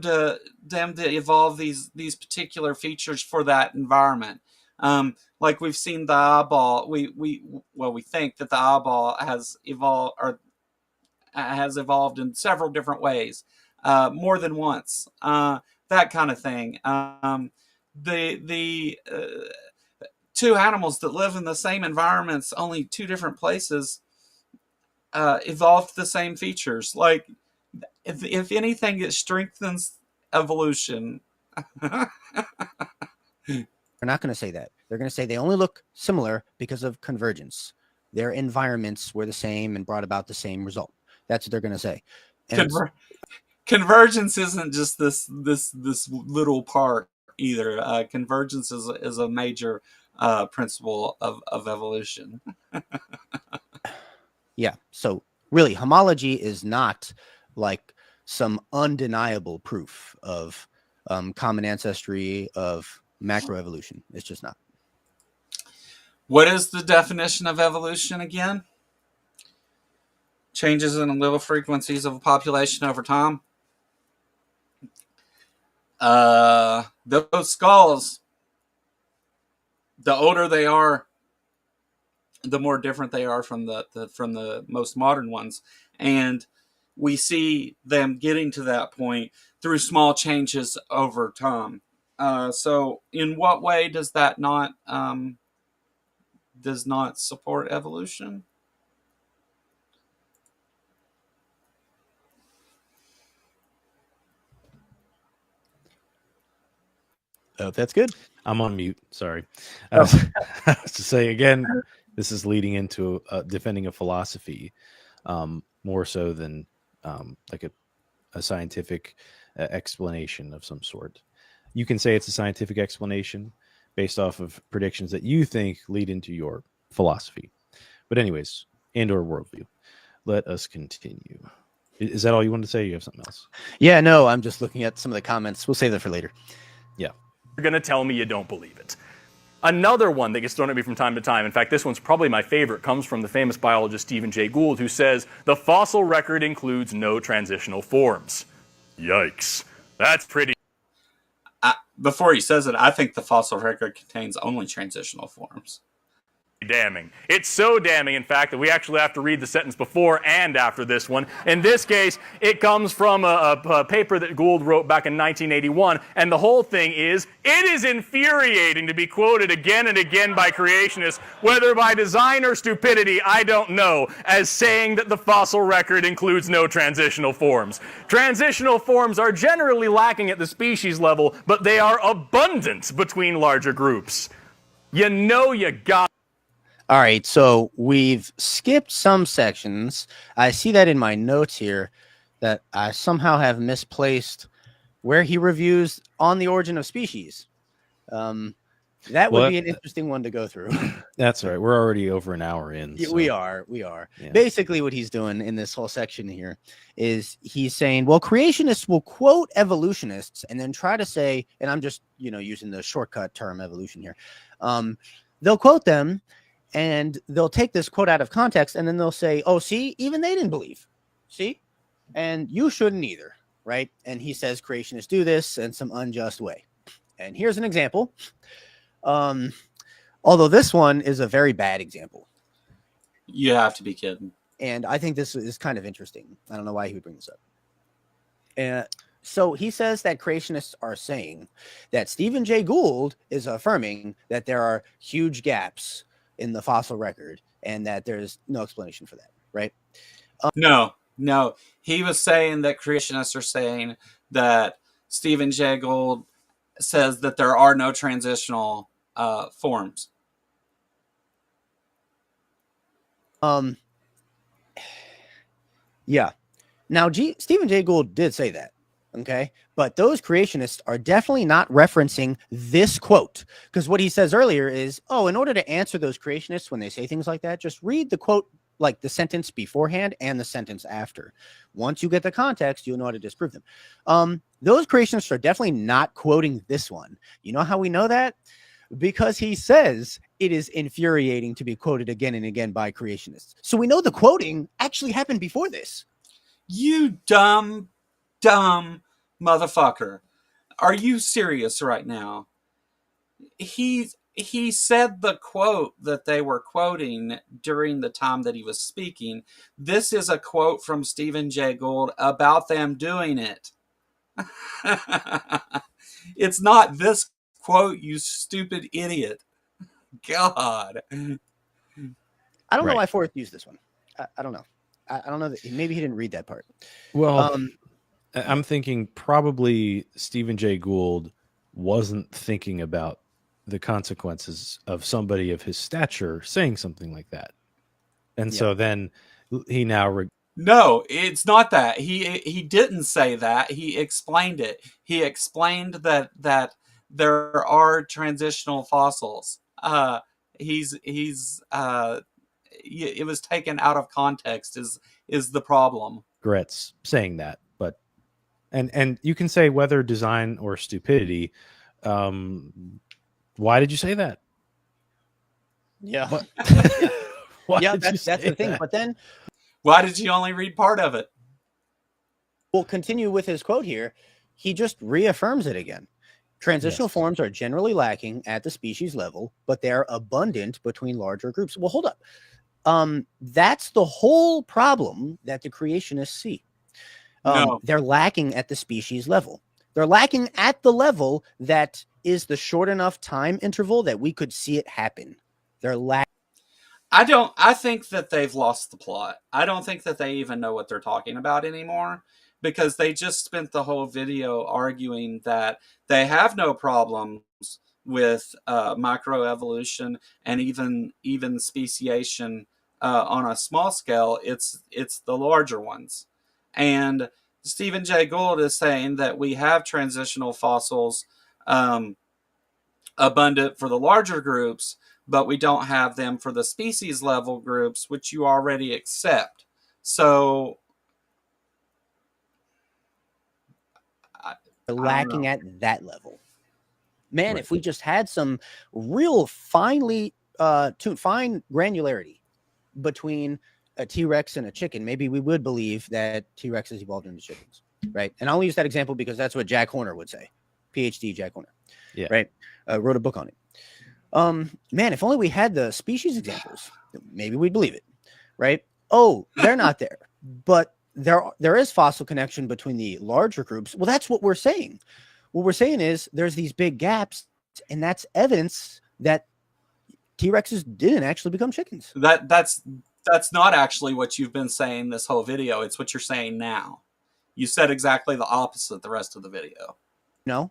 to evolve these particular features for that environment. Like we've seen the eyeball, we think that the eyeball has evolved in several different ways, more than once. That kind of thing. The two animals that live in the same environments, only two different places, evolved the same features. Like, if anything, it strengthens evolution. they're not going to say that. They're going to say they only look similar because of convergence. Their environments were the same and brought about the same result. That's what they're going to say. Convergence isn't just this little part either. Convergence is a major principle of evolution. Yeah. So really, homology is not like some undeniable proof of common ancestry, of macroevolution. It's just not. What is the definition of evolution again? Changes in allele frequencies of a population over time. Those skulls, the older they are, the more different they are from the most modern ones. And we see them getting to that point through small changes over time. So in what way does that not support evolution? Oh, that's good. I'm on mute. Sorry. I was to say again, this is leading into defending a philosophy more so than like a scientific explanation of some sort. You can say it's a scientific explanation based off of predictions that you think lead into your philosophy. But anyways, and/or worldview. Let us continue. Is that all you wanted to say? Or you have something else? Yeah, no, I'm just looking at some of the comments. We'll save that for later. Yeah. You're going to tell me you don't believe it. Another one that gets thrown at me from time to time, in fact, this one's probably my favorite, comes from the famous biologist Stephen Jay Gould, who says, the fossil record includes no transitional forms. Yikes. That's pretty... Before he says it, I think the fossil record contains only transitional forms. damning. It's so damning, in fact, that we actually have to read the sentence before and after this one. In this case, it comes from a paper that Gould wrote back in 1981, and the whole thing is, it is infuriating to be quoted again and again by creationists, whether by design or stupidity, I don't know, as saying that the fossil record includes no transitional forms. Transitional forms are generally lacking at the species level, but they are abundant between larger groups. You know you got. All right, so we've skipped some sections. I see that in my notes here that I somehow have misplaced where he reviews On the Origin of Species. That would be an interesting one to go through. That's all right. We're already over an hour in. Yeah, so. we are. Yeah. Basically, what he's doing in this whole section here is he's saying, well, creationists will quote evolutionists and then try to say, and I'm just, using the shortcut term evolution here. They'll quote them and they'll take this quote out of context and then they'll say, oh, see, even they didn't believe. See? And you shouldn't either, right? And he says creationists do this in some unjust way. And here's an example. Although this one is a very bad example. You have to be kidding. And I think this is kind of interesting. I don't know why he would bring this up. So he says that creationists are saying that Stephen Jay Gould is affirming that there are huge gaps in the fossil record and that there's no explanation for that, right? No. He was saying that creationists are saying that Stephen Jay Gould says that there are no transitional forms. Yeah. Now, Stephen Jay Gould did say that. Okay. But those creationists are definitely not referencing this quote, because what he says earlier is, in order to answer those creationists when they say things like that, just read the quote, like the sentence beforehand and the sentence after. Once you get the context, you'll know how to disprove them. Those creationists are definitely not quoting this one. You know how we know that? Because he says it is infuriating to be quoted again and again by creationists. So we know the quoting actually happened before this. You dumb motherfucker. Are you serious right now? He said the quote that they were quoting during the time that he was speaking. This is a quote from Stephen Jay Gould about them doing it. It's not this quote, you stupid idiot. God. I don't know why Forrest used this one. I don't know. I don't know that maybe he didn't read that part. Well, I'm thinking probably Stephen Jay Gould wasn't thinking about the consequences of somebody of his stature saying something like that. And so then he now... No, it's not that. He didn't say that. He explained it. He explained that there are transitional fossils. It was taken out of context is the problem. Regrets saying that, but and you can say whether design or stupidity. Why did you say that? Yeah. Why that's the thing. But then why did you only read part of it? We'll continue with his quote here. He just reaffirms it again. Transitional forms are generally lacking at the species level, but they're abundant between larger groups. Well, hold up. That's the whole problem that the creationists see. No. They're lacking at the species level. They're lacking at the level that is the short enough time interval that we could see it happen. They're lacking. I think that they've lost the plot. I don't think that they even know what they're talking about anymore, because they just spent the whole video arguing that they have no problems with microevolution and even speciation on a small scale. It's the larger ones. And Stephen Jay Gould is saying that we have transitional fossils abundant for the larger groups, but we don't have them for the species level groups, which you already accept. So lacking at that level. Man, if we just had some real finely fine granularity between a T-Rex and a chicken, maybe we would believe that T-Rexes evolved into chickens, right? And I'll use that example because that's what Jack Horner would say. PhD Jack Horner, right? Wrote a book on it. Man, if only we had the species examples, maybe we'd believe it, right? Oh, they're not there, but there is fossil connection between the larger groups. Well, that's what we're saying. What we're saying is there's these big gaps, and that's evidence that T-Rexes didn't actually become chickens. That's not actually what you've been saying this whole video. It's what you're saying now. You said exactly the opposite the rest of the video.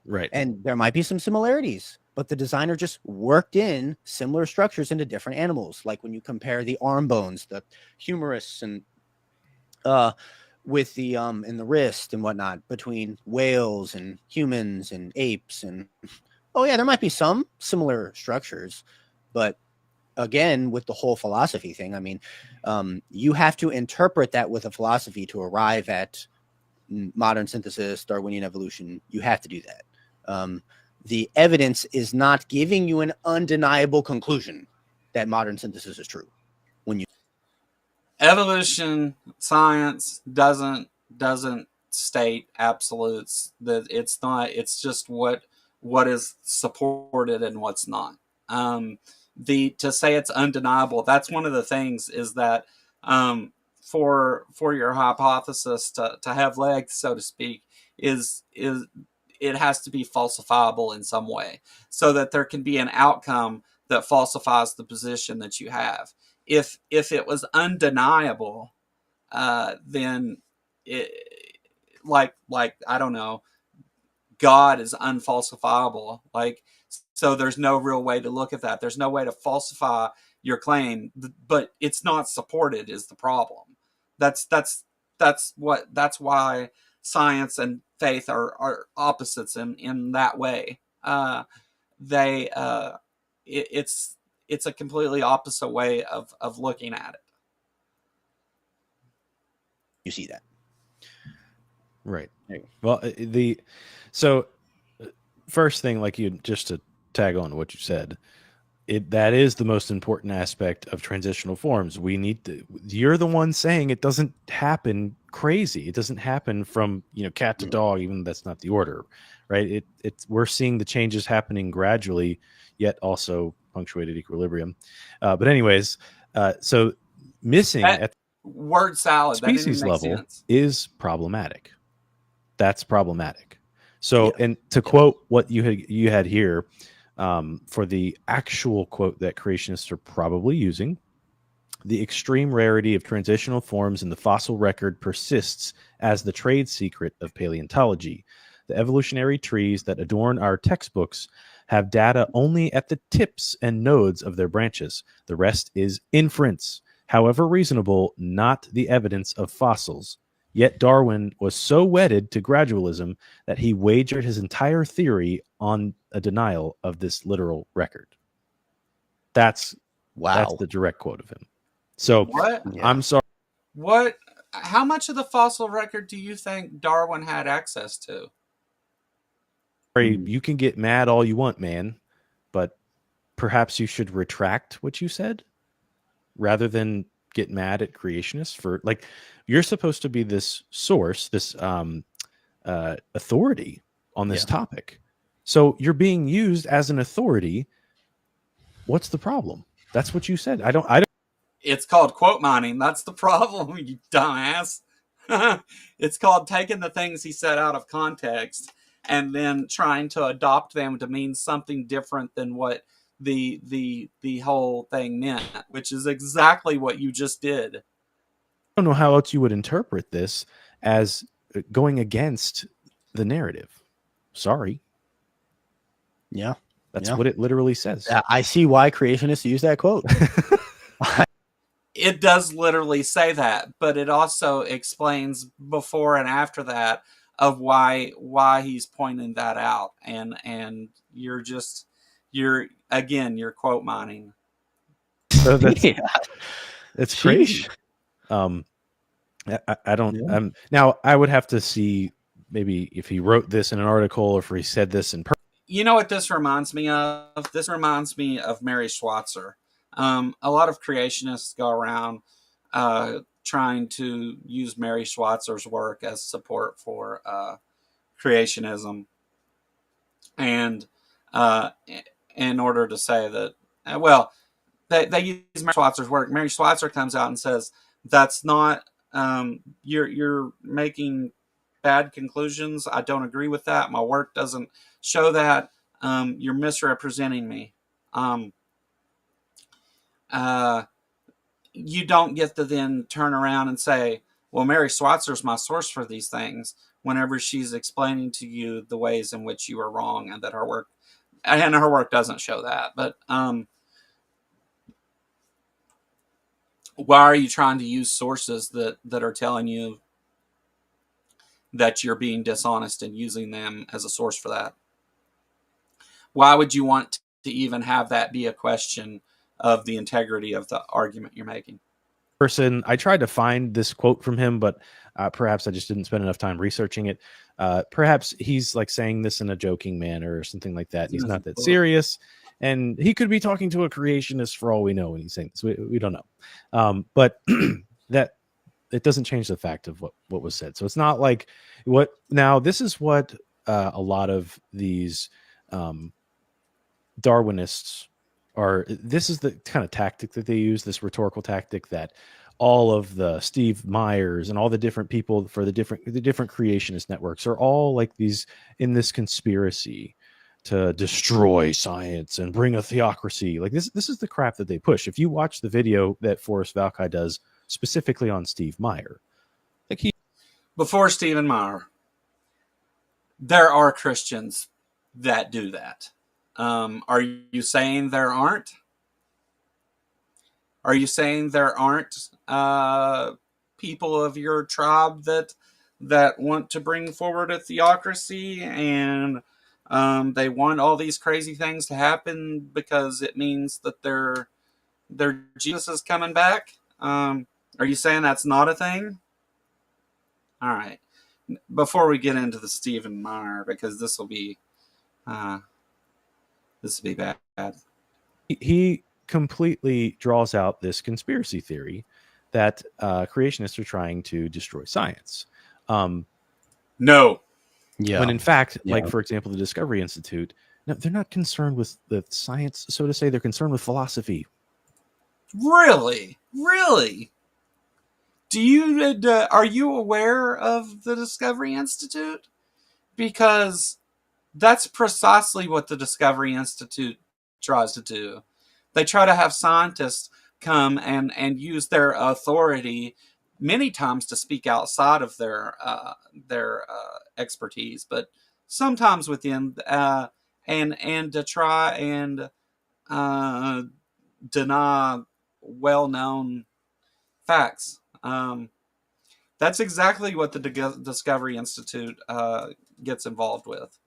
Right. And there might be some similarities, but the designer just worked in similar structures into different animals. Like when you compare the arm bones, the humerus, and with the in the wrist and whatnot between whales and humans and apes, and oh yeah, there might be some similar structures, but again, with the whole philosophy thing, I mean, you have to interpret that with a philosophy to arrive at modern synthesis, Darwinian evolution. You have to do that. The evidence is not giving you an undeniable conclusion that modern synthesis is true. When you Evolution science doesn't state absolutes. That it's not. It's just what is supported and what's not. To say it's undeniable, that's one of the things, is that for your hypothesis to have legs, so to speak, is it has to be falsifiable in some way, so that there can be an outcome that falsifies the position that you have. If it was undeniable, then like I don't know, God is unfalsifiable. Like, so there's no real way to look at that. There's no way to falsify your claim, but it's not supported is the problem. That's why science and faith are opposites in that way. It's a completely opposite way of looking at it. you see that, Right. Well, so first thing, like, you just to tag on what you said, that is the most important aspect of transitional forms. You're the one saying it doesn't happen crazy. It doesn't happen from cat to dog, even though that's not the order, right? We're seeing the changes happening gradually, yet also punctuated equilibrium. But anyways, so missing at word salad species level is problematic. That's problematic. So, and to quote what you had here, for the actual quote that creationists are probably using, the extreme rarity of transitional forms in the fossil record persists as the trade secret of paleontology. The evolutionary trees that adorn our textbooks have data only at the tips and nodes of their branches. The rest is inference, however reasonable, not the evidence of fossils. Yet Darwin was so wedded to gradualism that he wagered his entire theory on a denial of this literal record. That's the direct quote of him. So what? I'm sorry. What? How much of the fossil record do you think Darwin had access to? You can get mad all you want, man, but perhaps you should retract what you said rather than get mad at creationists for, like, you're supposed to be this source, this authority on this topic. So you're being used as an authority. What's the problem? That's what you said. I don't. It's called quote mining. That's the problem, you dumbass. It's called taking the things he said out of context and then trying to adopt them to mean something different than what the whole thing meant, which is exactly what you just did. I don't know how else you would interpret this as going against the narrative. Sorry. Yeah. That's what it literally says. I see why creationists use that quote. It does literally say that, but it also explains before and after that of why he's pointing that out, and you're quote mining. So that's crazy. I don't. Now I would have to see maybe if he wrote this in an article or if he said this in person. You know what this reminds me of? This reminds me of Mary Schweitzer. A lot of creationists go around trying to use Mary Schweitzer's work as support for creationism, and in order to say that, well, they use Mary Schweitzer's work. Mary Schweitzer comes out and says, that's not, you're making bad conclusions. I don't agree with that. My work doesn't show that. You're misrepresenting me. You don't get to then turn around and say, well, Mary Schweitzer's my source for these things, whenever she's explaining to you the ways in which you are wrong and that her work doesn't show that. But why are you trying to use sources that are telling you that you're being dishonest and using them as a source for that? Why would you want to even have that be a question of the integrity of the argument you're making? Person, I tried to find this quote from him, but perhaps I just didn't spend enough time researching it. Perhaps he's like saying this in a joking manner or something like that. He's not that serious, and he could be talking to a creationist for all we know when he's saying this. We don't know, but that it doesn't change the fact of what was said. So it's not like what now. This is what a lot of these Darwinists are. This is the kind of tactic that they use, this rhetorical tactic that all of the Steve Myers and all the different people for the different creationist networks are all like these in this conspiracy to destroy science and bring a theocracy. Like this is the crap that they push. If you watch the video that Forrest Valkai does specifically on Steve Meyer, like before Stephen Meyer, there are Christians that do that. Are you saying there aren't? Are you saying there aren't people of your tribe that want to bring forward a theocracy and they want all these crazy things to happen because it means that their Jesus is coming back? Are you saying that's not a thing? All right. Before we get into the Stephen Meyer, because this will be bad. He completely draws out this conspiracy theory that creationists are trying to destroy science. No. Yeah. When in fact, like for example, the Discovery Institute, no, they're not concerned with the science, so to say. They're concerned with philosophy. Really? Are you aware of the Discovery Institute? Because that's precisely what the Discovery Institute tries to do. They try to have scientists come and use their authority many times to speak outside of their expertise, but sometimes within, and to try and deny well-known facts. That's exactly what the Discovery Institute gets involved with.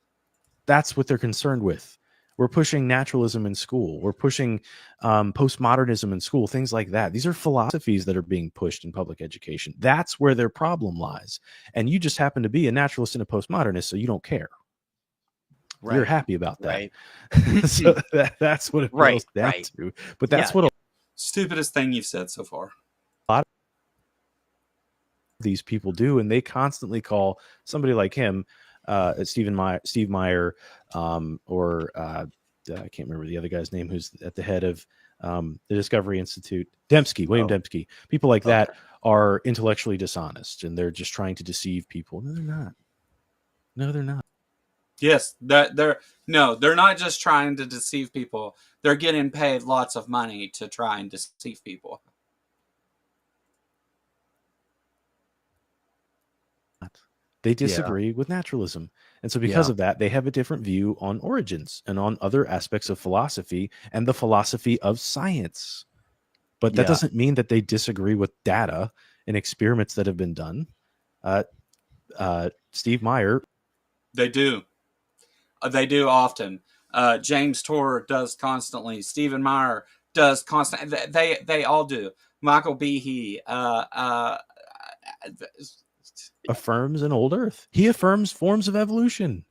That's what they're concerned with. We're pushing naturalism in school. We're pushing postmodernism in school, things like that. These are philosophies that are being pushed in public education. That's where their problem lies. And you just happen to be a naturalist and a postmodernist, so you don't care. Right. You're happy about that. Right. So that's what it boils down to. But that's what stupidest thing you've said so far. A lot of these people do, and they constantly call somebody like him, Steve Meyer, or I can't remember the other guy's name who's at the head of the Discovery Institute, William Dembski. People like that are intellectually dishonest, and they're just trying to deceive people. No, they're not. Yes, they're not just trying to deceive people. They're getting paid lots of money to try and deceive people. They disagree with naturalism. And so because of that, they have a different view on origins and on other aspects of philosophy and the philosophy of science. But that doesn't mean that they disagree with data and experiments that have been done. Steve Meyer. They do. They do often. James Tour does constantly. Stephen Meyer does constantly. They all do. Michael Behe. Affirms an old Earth. He affirms forms of evolution,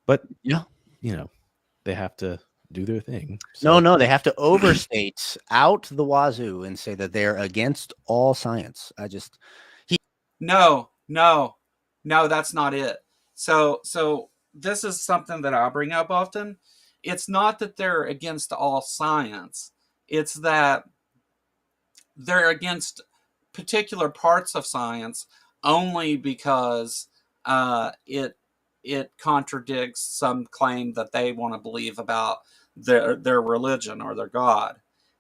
but they have to do their thing. So. No, they have to overstate out the wazoo and say that they're against all science. No, that's not it. So this is something that I bring up often, it's not that they're against all science. It's that they're against particular parts of science only because it contradicts some claim that they want to believe about their religion or their God.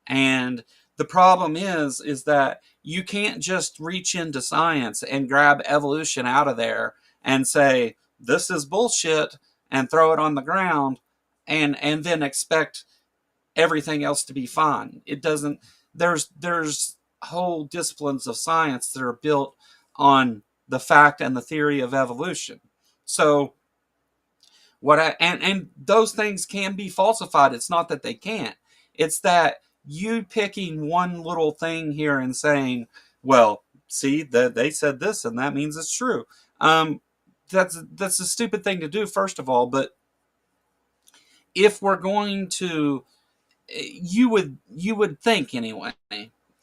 And the problem is that you can't just reach into science and grab evolution out of there and say this is bullshit and throw it on the ground and then expect everything else to be fine. It doesn't. There's whole disciplines of science that are built on the fact and the theory of evolution. So and those things can be falsified. It's not that they can't. It's that you picking one little thing here and saying, well, see that they said this and that means it's true. That's a stupid thing to do, first of all. But if we're going to, you would think anyway,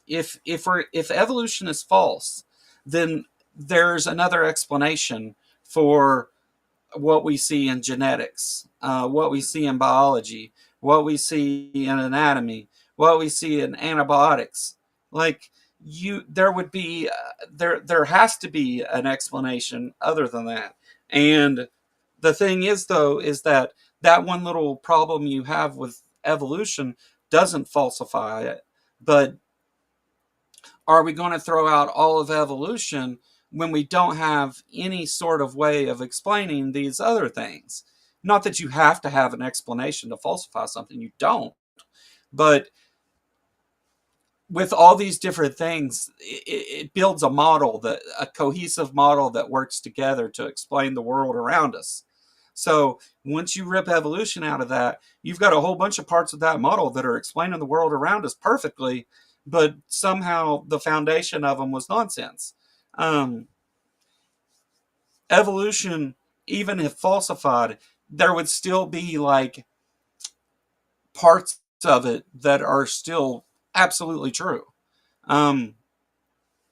if evolution is false, then there's another explanation for what we see in genetics, what we see in biology, what we see in anatomy, what we see in antibiotics. Like there would be there has to be an explanation other than that. And the thing is, though, is that one little problem you have with evolution doesn't falsify it. But are we going to throw out all of evolution when we don't have any sort of way of explaining these other things? Not that you have to have an explanation to falsify something. You don't. But with all these different things, it builds a model, a cohesive model that works together to explain the world around us. So once you rip evolution out of that, you've got a whole bunch of parts of that model that are explaining the world around us perfectly, but somehow the foundation of them was nonsense. Evolution, even if falsified, there would still be like parts of it that are still absolutely true.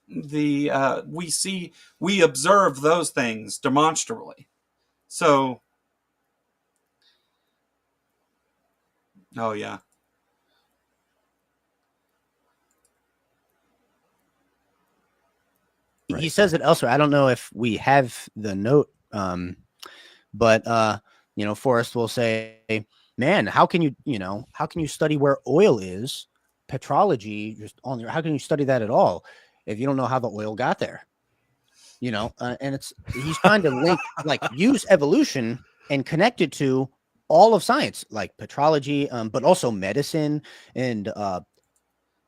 We observe those things demonstrably. So, oh yeah. He says it elsewhere. I don't know if we have the note, but Forrest will say, "Man, how can you study where oil is? Petrology, how can you study that at all if you don't know how the oil got there?" And he's trying to link, like, use evolution and connect it to all of science, like petrology, but also medicine and.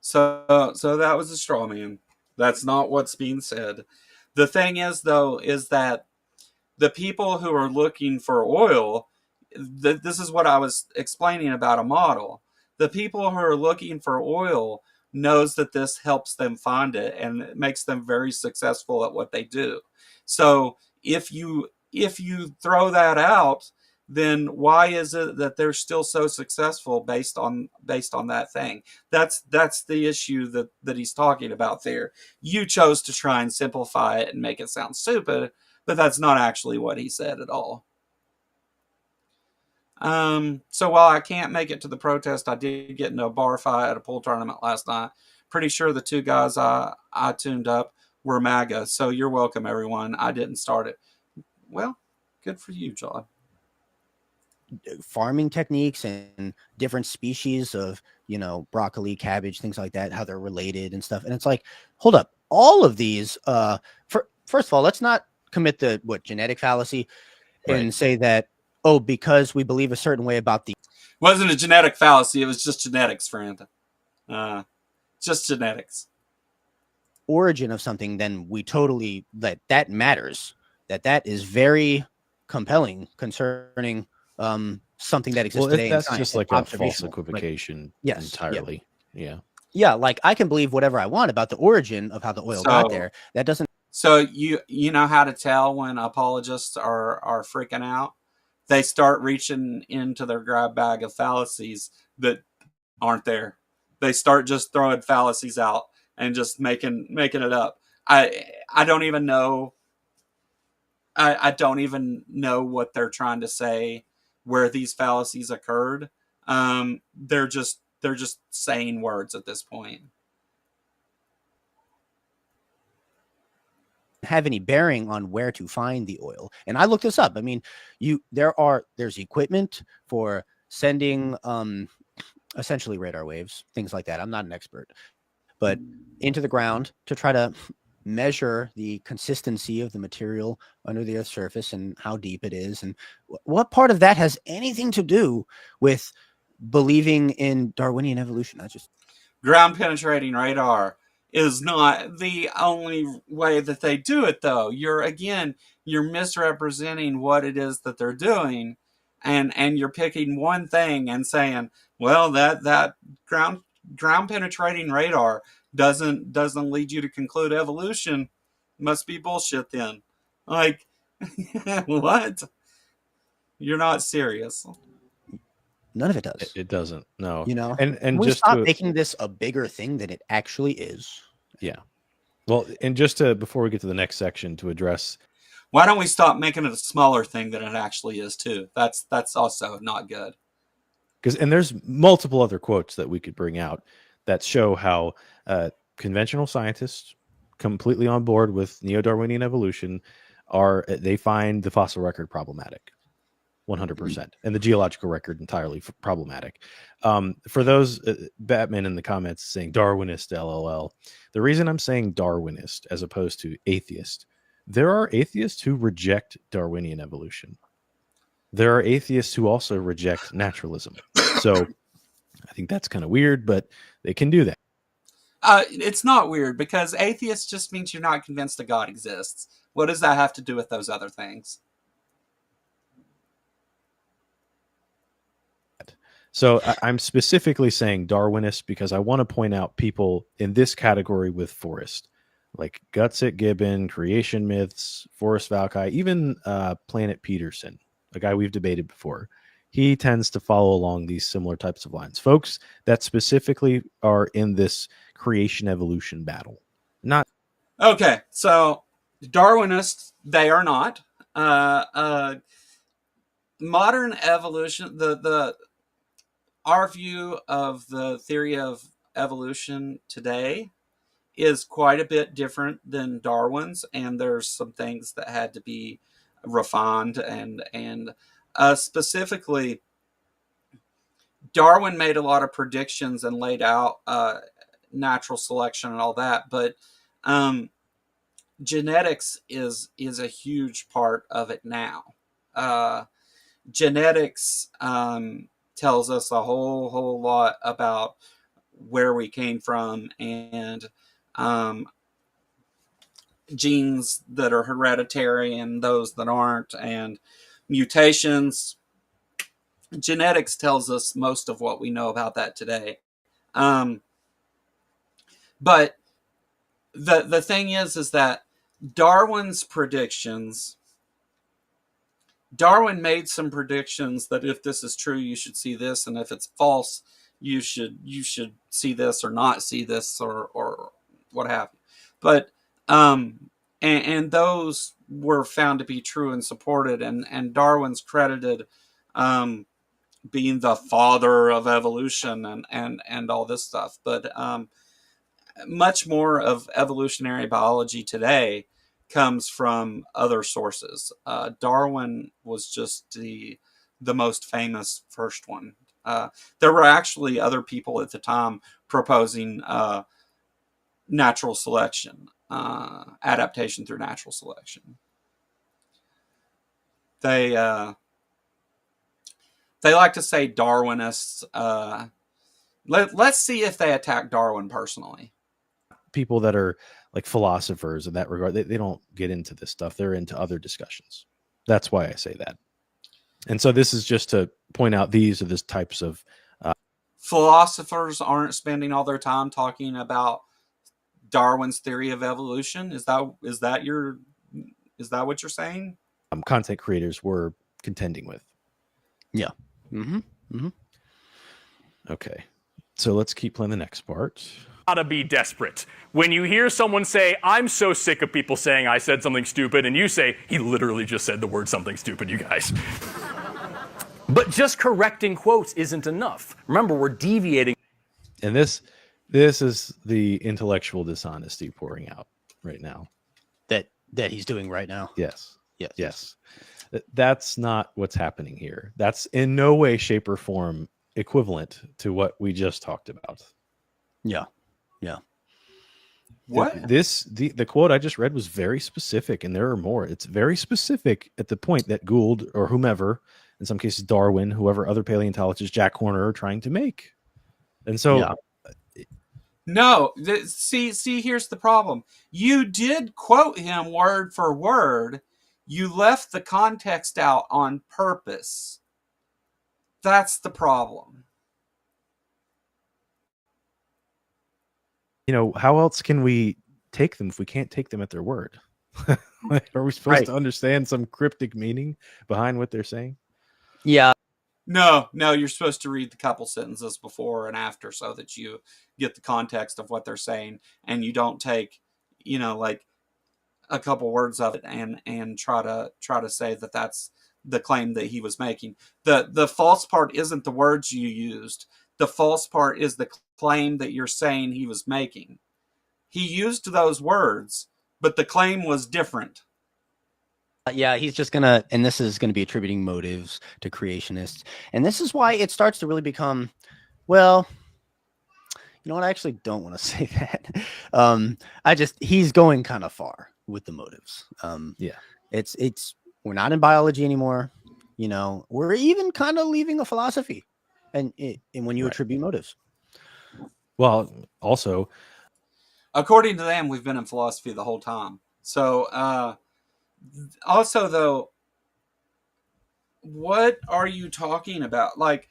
So that was a straw man. That's not what's being said. The thing is, though, is that the people who are looking for oil, this is what I was explaining about a model. The people who are looking for oil knows that this helps them find it, and it makes them very successful at what they do. So if you throw that out, then why is it that they're still so successful based on that thing? That's the issue that he's talking about there. You chose to try and simplify it and make it sound stupid, but that's not actually what he said at all. So while I can't make it to the protest, I did get into a bar fight at a pool tournament last night. Pretty sure the two guys I tuned up were MAGA. So you're welcome, everyone. I didn't start it. Well, good for you, John. Farming techniques and different species of broccoli, cabbage, things like that, how they're related and stuff. And it's like, hold up, all of these first of all, let's not commit the genetic fallacy and say that, because we believe a certain way about the wasn't a genetic fallacy, it was just genetics, friend. Just genetics. Origin of something, then we totally that matters. That is very compelling concerning something that exists today. That's just like a false equivocation, entirely. Yeah, like I can believe whatever I want about the origin of how the oil got there. That doesn't. So you know how to tell when apologists are freaking out? They start reaching into their grab bag of fallacies that aren't there. They start just throwing fallacies out and just making it up. I don't even know. I don't even know what they're trying to say where these fallacies occurred. They're just saying words at this point. Have any bearing on where to find the oil. And I looked this up. I mean, there's equipment for sending essentially radar waves, things like that. I'm not an expert, but into the ground to try to measure the consistency of the material under the Earth's surface and how deep it is. And what part of that has anything to do with believing in Darwinian evolution? I just Ground penetrating radar is not the only way that they do it, though. You're misrepresenting what it is that they're doing, and you're picking one thing and saying, well, that ground penetrating radar doesn't lead you to conclude evolution. Must be bullshit then. Like, what? You're not serious. none of it does. It doesn't. No. You know, and Can we just stop to, making this a bigger thing than it actually is. yeah. Well, and just to before we get to the next section to address, Why don't we stop making it a smaller thing than it actually is too? That's also not good. and there's multiple other quotes that we could bring out that show how conventional scientists completely on board with neo-Darwinian evolution they find the fossil record problematic 100% and the geological record entirely problematic. For those Batman in the comments saying Darwinist LOL, the reason I'm saying Darwinist as opposed to atheist, there are atheists who reject Darwinian evolution. There are atheists who also reject naturalism. So I think that's kind of weird, but they can do that. It's not weird because atheist just means you're not convinced that God exists. What does that have to do with those other things? So I'm specifically saying Darwinist because I want to point out people in this category with Forrest, like Gutsit Gibbon, Creation Myths, Forrest Valkai, even Planet Peterson, a guy we've debated before. He tends to follow along these similar types of lines. Folks that specifically are in this creation evolution battle. Not Okay, so Darwinists, they are not. Modern evolution, our view of the theory of evolution today is quite a bit different than Darwin's, and there's some things that had to be refined and specifically Darwin made a lot of predictions and laid out natural selection and all that, but genetics is a huge part of it now. Genetics tells us a whole lot about where we came from and genes that are hereditary and those that aren't, and mutations. Genetics tells us most of what we know about that today. But the thing is that Darwin's predictions, Darwin made some predictions that if this is true, you should see this, and if it's false, you should see this or not see this or what have you. But and those were found to be true and supported, and Darwin's credited being the father of evolution and all this stuff. But much more of evolutionary biology today comes from other sources. Darwin was just the most famous first one. There were actually other people at the time proposing natural selection, adaptation through natural selection. They like to say Darwinists. Let's see if they attack Darwin personally. people that are like philosophers in that regard. They don't get into this stuff. They're into other discussions. That's why I say that. And so this is just to point out these are the types of philosophers aren't spending all their time talking about Darwin's theory of evolution. Is that what you're saying? Content creators were contending with. Yeah. Mm-hmm. Mm-hmm. Okay. So let's keep playing the next part. Gotta be desperate. When you hear someone say, I'm so sick of people saying I said something stupid, and you say, he literally just said the word something stupid, you guys. But just correcting quotes isn't enough. Remember, we're deviating. And this is the intellectual dishonesty pouring out right now. That he's doing right now. Yes. Yes. That's not what's happening here. That's in no way, shape, or form equivalent to what we just talked about. Yeah. What? The quote I just read was very specific, and there are more. It's very specific at the point that Gould or whomever, in some cases Darwin, whoever other paleontologists, Jack Horner, are trying to make. And so, Yeah. No, see, here's the problem. You did quote him word for word. You left the context out on purpose. That's the problem. How else can we take them if we can't take them at their word? Are we supposed to understand some cryptic meaning behind what they're saying? Yeah. No, you're supposed to read the couple sentences before and after so that you get the context of what they're saying, and you don't take, like a couple words of it and try to say that that's the claim that he was making. The false part isn't the words you used. The false part is the claim that you're saying he was making. He used those words, but the claim was different. Yeah, he's just gonna, and this is gonna be attributing motives to creationists, and this is why it starts to really become, well, you know what? I actually don't want to say that. He's going kind of far with the motives. Yeah, we're not in biology anymore. We're even kind of leaving a philosophy, and when you attribute motives. Well, also, according to them, we've been in philosophy the whole time. So, also though, what are you talking about? Like,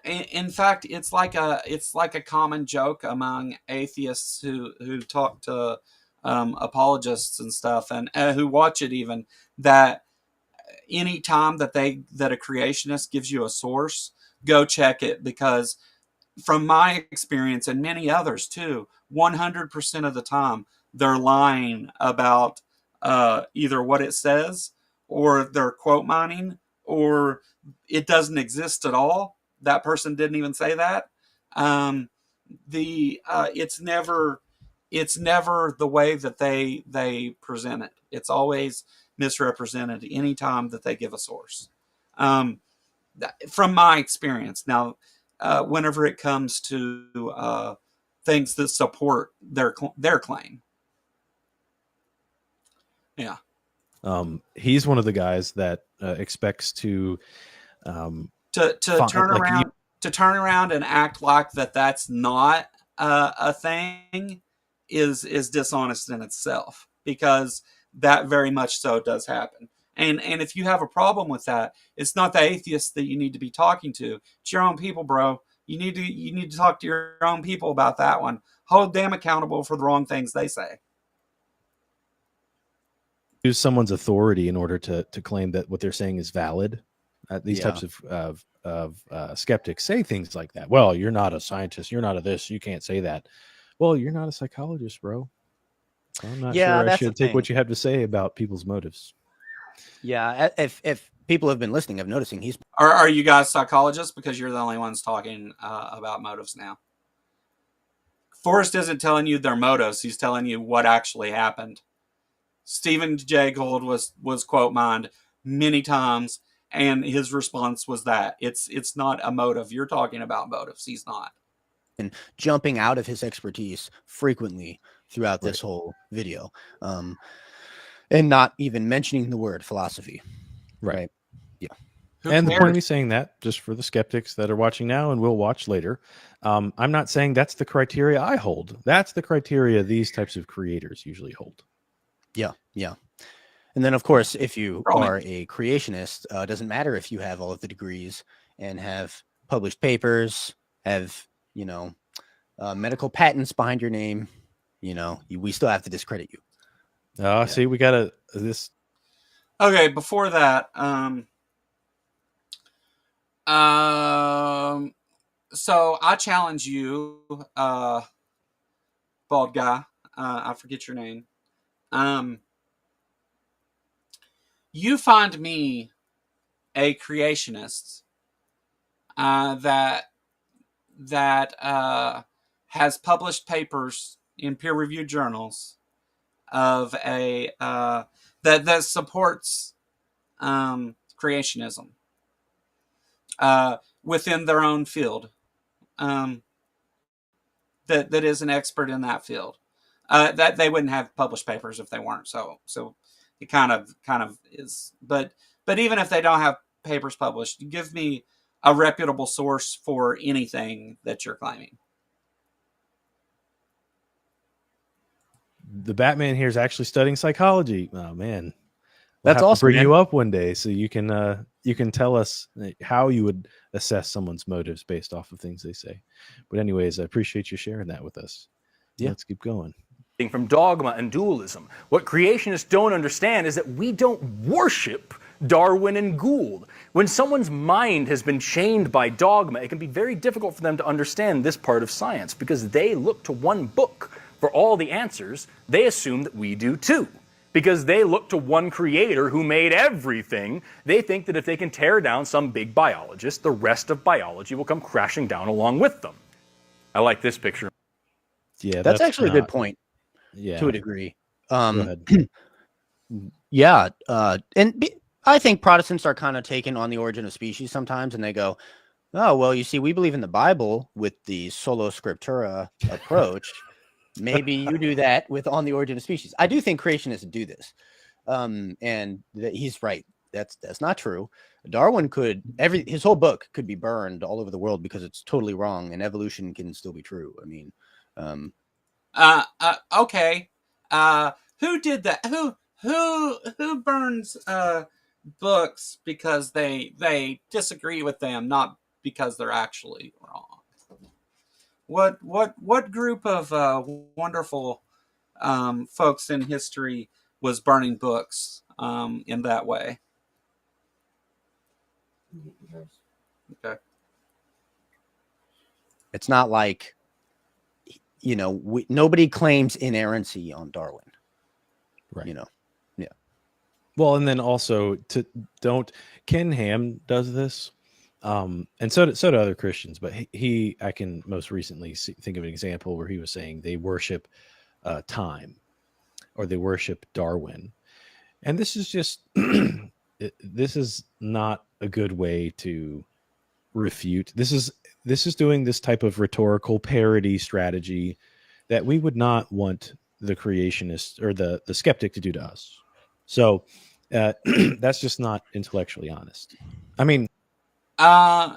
in fact, it's like a common joke among atheists who talk to apologists and stuff, and who watch it even, that any time that a creationist gives you a source, go check it, because from my experience and many others too, 100% of the time they're lying about either what it says, or they're quote mining, or it doesn't exist at all. That person didn't even say that. It's never the way that they present it. It's always misrepresented anytime that they give a source. From my experience. Now, whenever it comes to things that support their claim. Yeah. He's one of the guys that expects to turn around and act like that's not a thing is dishonest in itself, because that very much so does happen. And if you have a problem with that, it's not the atheists that you need to be talking to. It's your own people, bro. You need to talk to your own people about that one. Hold them accountable for the wrong things they say. Use someone's authority in order to claim that what they're saying is valid. These types of skeptics say things like that. Well, you're not a scientist. You're not a this. You can't say that. Well, you're not a psychologist, bro. I'm not sure I should take what you have to say about people's motives. Yeah, if people have been listening, I'm noticing he's. Are you guys psychologists? Because you're the only ones talking about motives now. Forrest isn't telling you their motives. He's telling you what actually happened. Stephen Jay Gould was quote mined many times, and his response was that it's not a motive. You're talking about motives. He's not. And jumping out of his expertise frequently throughout this whole video, and not even mentioning the word philosophy. Right. Yeah. And the point of me saying that, just for the skeptics that are watching now and will watch later, I'm not saying that's the criteria I hold. That's the criteria these types of creators usually hold. Yeah. And then, of course, if you are a creationist, it doesn't matter if you have all of the degrees and have published papers, have, medical patents behind your name, we still have to discredit you. See, we got this. Okay, before that, so I challenge you, bald guy, I forget your name. You find me a creationist that has published papers in peer-reviewed journals of a that supports creationism within their own field, that is an expert in that field. That they wouldn't have published papers if they weren't. So it kind of is. But even if they don't have papers published, give me a reputable source for anything that you're claiming. The Batman here is actually studying psychology. Oh man, That's have to awesome, bring man. you up one day so you can tell us how you would assess someone's motives based off of things they say. But anyways, I appreciate you sharing that with us. Yeah. Let's keep going. From dogma and dualism. What creationists don't understand is that we don't worship Darwin and Gould. When someone's mind has been chained by dogma, it can be very difficult for them to understand this part of science because they look to one book for all the answers. They assume that we do too. Because they look to one creator who made everything, they think that if they can tear down some big biologist, the rest of biology will come crashing down along with them. I like this picture. Yeah, That's actually a good not- point. Yeah, To a degree. Go ahead. Yeah, I think Protestants are kind of taken on the origin of species sometimes, and they go, "Oh, well, you see, we believe in the Bible with the sola scriptura approach. Maybe you do that with on the origin of species." I do think creationists do this, and he's right. That's not true. Darwin could his whole book could be burned all over the world because it's totally wrong, and evolution can still be true. I mean, Okay. Who did that? Who burns books because they disagree with them, not because they're actually wrong? What group of wonderful folks in history was burning books in that way? Okay. it's not like, nobody claims inerrancy on Darwin. Right. Yeah. Well, and then also Ken Ham does this, and so do other Christians. But I can most recently think of an example where he was saying they worship time, or they worship Darwin, and this is just this is not a good way to refute. This is doing this type of rhetorical parody strategy that we would not want the creationist or the skeptic to do to us. So that's just not intellectually honest. I mean,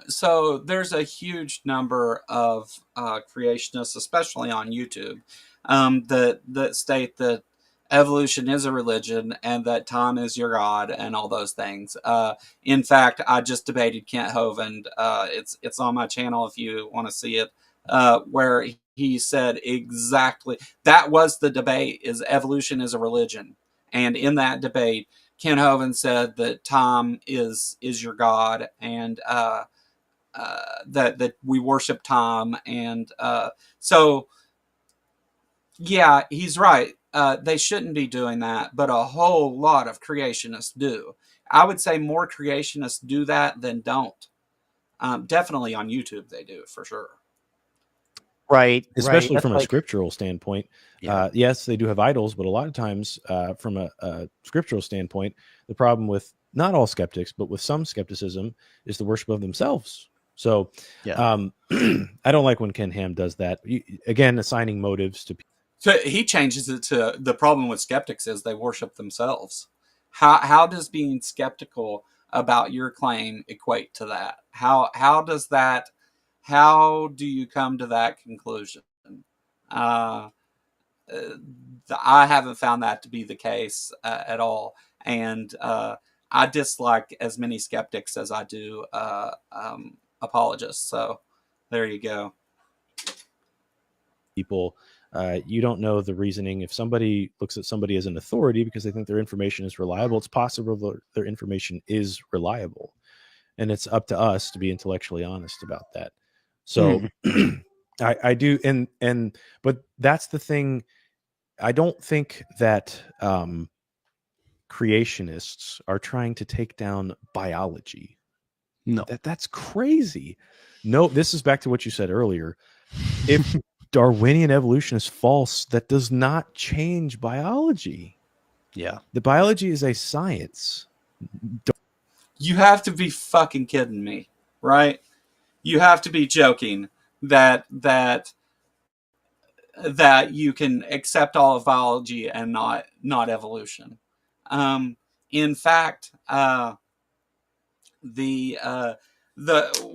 so there's a huge number of creationists, especially on YouTube, that state that evolution is a religion and that time is your God and all those things. In fact, I just debated Kent Hovind. It's on my channel if you want to see it, where he said exactly that was the debate: is evolution is a religion. And in that debate, Ken Hovind said that Tom is your God, and that we worship Tom, and so yeah, he's right. They shouldn't be doing that, but a whole lot of creationists do. I would say more creationists do that than don't. Definitely on YouTube, they do for sure. Right. especially That's from a like- scriptural standpoint. Yeah. Yes, they do have idols, but a lot of times, from a scriptural standpoint, the problem with not all skeptics, but with some skepticism, is the worship of themselves. So, Yeah. I don't like when Ken Ham does that. Again, assigning motives to people. So he changes it to the problem with skeptics is they worship themselves. How does being skeptical about your claim equate to that? How do you come to that conclusion? I haven't found that to be the case at all, and I dislike as many skeptics as I do apologists. So there you go. People, you don't know the reasoning. If somebody looks at somebody as an authority because they think their information is reliable, it's possible that their information is reliable, and it's up to us to be intellectually honest about that. So I do, but that's the thing. I don't think that creationists are trying to take down biology. No. That's crazy. No, this is back to what you said earlier. If Darwinian evolution is false, that does not change biology. Yeah. The biology is a science. You have to be fucking kidding me, right? You have to be joking that you can accept all of biology and not evolution. In fact, the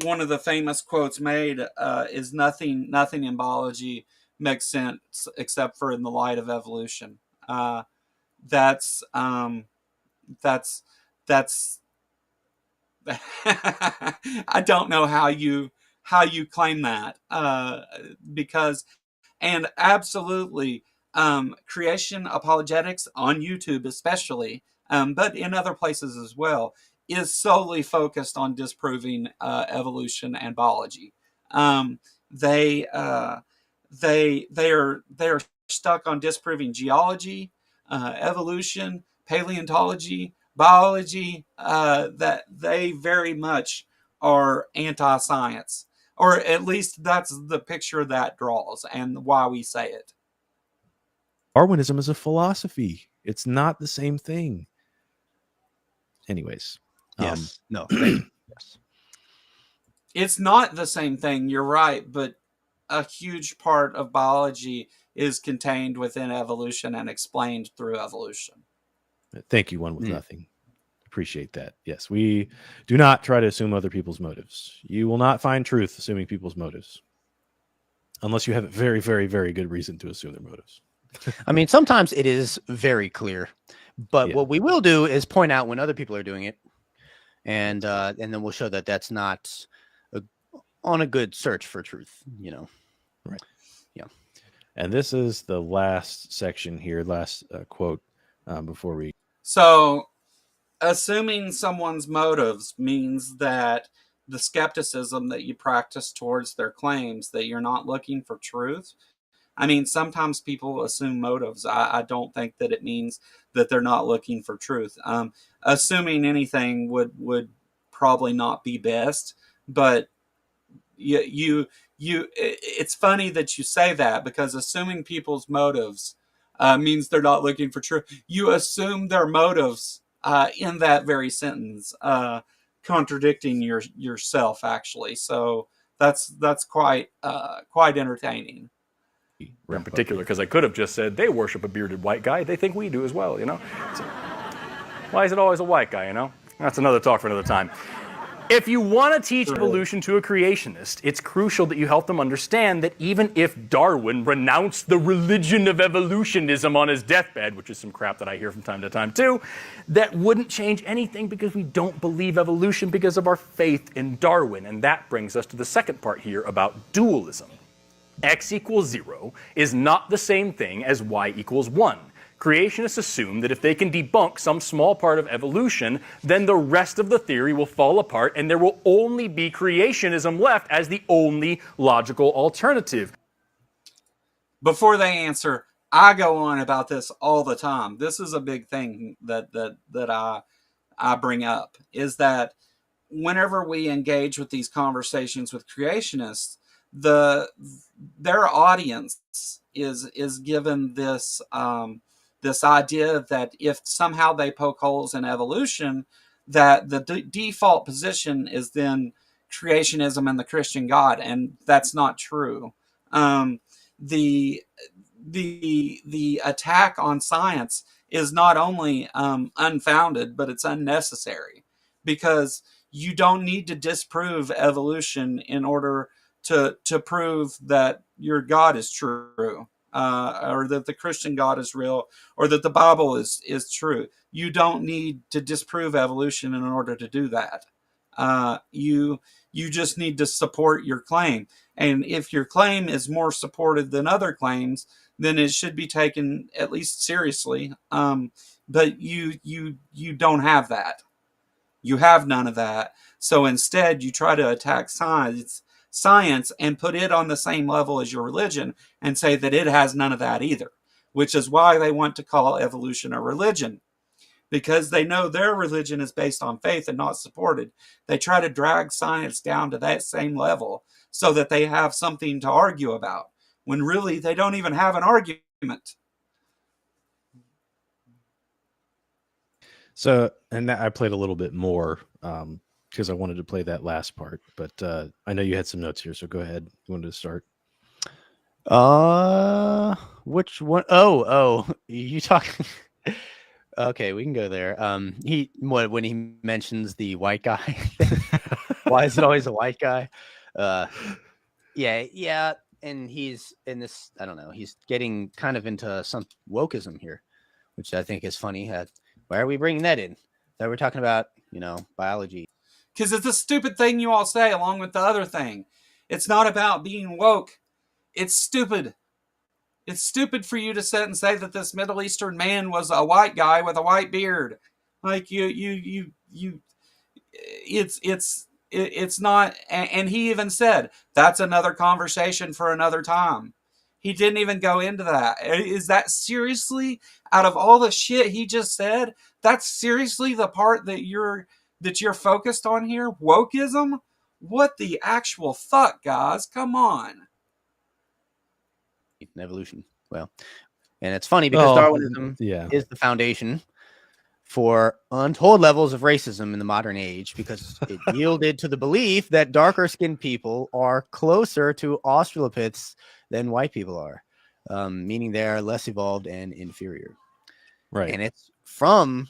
one of the famous quotes made is nothing in biology makes sense except for in the light of evolution. That's I don't know how you claim that because, and absolutely, creation apologetics on YouTube especially, but in other places as well, is solely focused on disproving evolution and biology. They are stuck on disproving geology, evolution, paleontology, biology. That they very much are anti-science, or at least that's the picture that draws, and why we say it. Darwinism is a philosophy. It's not the same thing. Anyways. Yes. No. Thank you. Yes. It's not the same thing. You're right, but a huge part of biology is contained within evolution and explained through evolution. Thank you, One with Nothing. Appreciate that. Yes, we do not try to assume other people's motives. You will not find truth assuming people's motives, unless you have a very, very, very good reason to assume their motives. I mean, sometimes it is very clear, but what we will do is point out when other people are doing it, and then we'll show that that's not on a good search for truth. You know, right? Yeah. And this is the last section here, last quote before we. So, assuming someone's motives means that the skepticism that you practice towards their claims, that you're not looking for truth. I mean, sometimes people assume motives. I don't think that it means that they're not looking for truth. Assuming anything would probably not be best, but it's funny that you say that, because assuming people's motives means they're not looking for truth. You assume their motives in that very sentence, contradicting yourself actually. So that's quite entertaining. In particular, because I could have just said they worship a bearded white guy. They think we do as well, you know. So, why is it always a white guy, you know? That's another talk for another time. If you want to teach evolution to a creationist, it's crucial that you help them understand that even if Darwin renounced the religion of evolutionism on his deathbed, which is some crap that I hear from time to time too, that wouldn't change anything, because we don't believe evolution because of our faith in Darwin. And that brings us to the second part here about dualism. X equals 0 is not the same thing as Y equals 1. Creationists assume that if they can debunk some small part of evolution, then the rest of the theory will fall apart and there will only be creationism left as the only logical alternative. Before they answer, I go on about this all the time. This is a big thing that I bring up, is that whenever we engage with these conversations with creationists, their audience is given this this idea that if somehow they poke holes in evolution, that the default position is then creationism and the Christian God, and that's not true. The attack on science is not only unfounded, but it's unnecessary, because you don't need to disprove evolution in order to prove that your God is true, or that the Christian God is real, or that the Bible is true. You don't need to disprove evolution in order to do that. You just need to support your claim. And if your claim is more supported than other claims, then it should be taken at least seriously. But you don't have that. You have none of that. So instead, you try to attack science and put it on the same level as your religion and say that it has none of that either, which is why they want to call evolution a religion. because they know their religion is based on faith and not supported. They try to drag science down to that same level so that they have something to argue about, when really they don't even have an argument. So, and I played a little bit more because I wanted to play that last part, but I know you had some notes here, so go ahead. You wanted to start? Which one? Oh, you talking? Okay, we can go there. When he mentions the white guy, why is it always a white guy? Yeah, and he's in this. I don't know. He's getting kind of into some wokeism here, which I think is funny. Why are we bringing that in? That we're talking about, biology. Because it's a stupid thing you all say along with the other thing. It's not about being woke. It's stupid. It's stupid for you to sit and say that this Middle Eastern man was a white guy with a white beard. Like it's not. And he even said that's another conversation for another time. He didn't even go into that. Is that seriously, out of all the shit he just said, that's seriously the part that you're focused on here? Wokeism? What the actual fuck, guys? Come on. Evolution. Well, and it's funny because Darwinism is the foundation for untold levels of racism in the modern age, because it yielded to the belief that darker skinned people are closer to Australopiths than white people are, meaning they are less evolved and inferior. Right. And it's from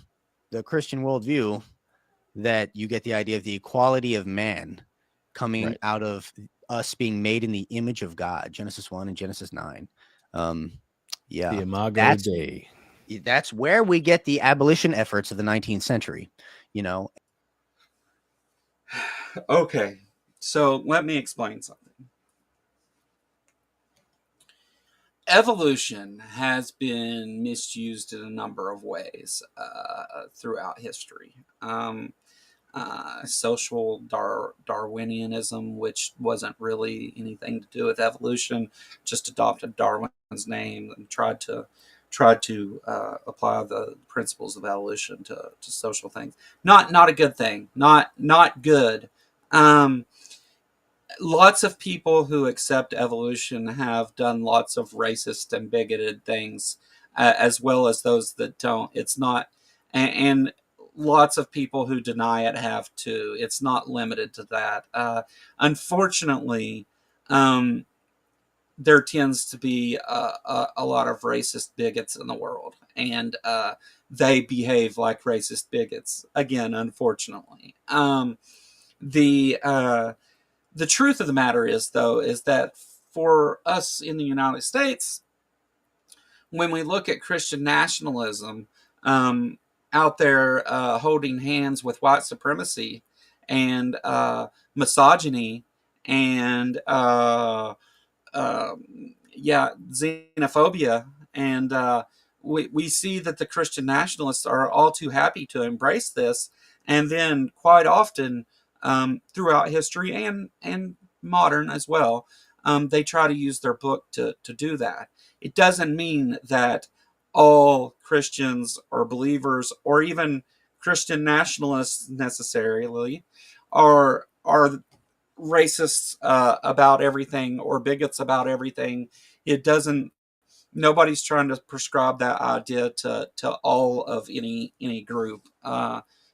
the Christian worldview that you get the idea of the equality of man coming out of us being made in the image of God, Genesis 1 and Genesis 9. The Imago Dei. That's where we get the abolition efforts of the 19th century, Okay, so let me explain something. Evolution has been misused in a number of ways throughout history. Social Darwinianism, which wasn't really anything to do with evolution, just adopted Darwin's name and tried to apply the principles of evolution to social things. Not a good thing. Not good. Lots of people who accept evolution have done lots of racist and bigoted things, as well as those that don't. It's not, and lots of people who deny it have too. It's not limited to that. Unfortunately, there tends to be a lot of racist bigots in the world, and they behave like racist bigots. Again, unfortunately. The truth of the matter is, though, is that for us in the United States, when we look at Christian nationalism out there holding hands with white supremacy and misogyny and xenophobia, and we see that the Christian nationalists are all too happy to embrace this, and then quite often throughout history and modern as well, they try to use their book to do that. It doesn't mean that all Christians or believers or even Christian nationalists necessarily are racists about everything or bigots about everything. It doesn't. Nobody's trying to prescribe that idea to all of any group,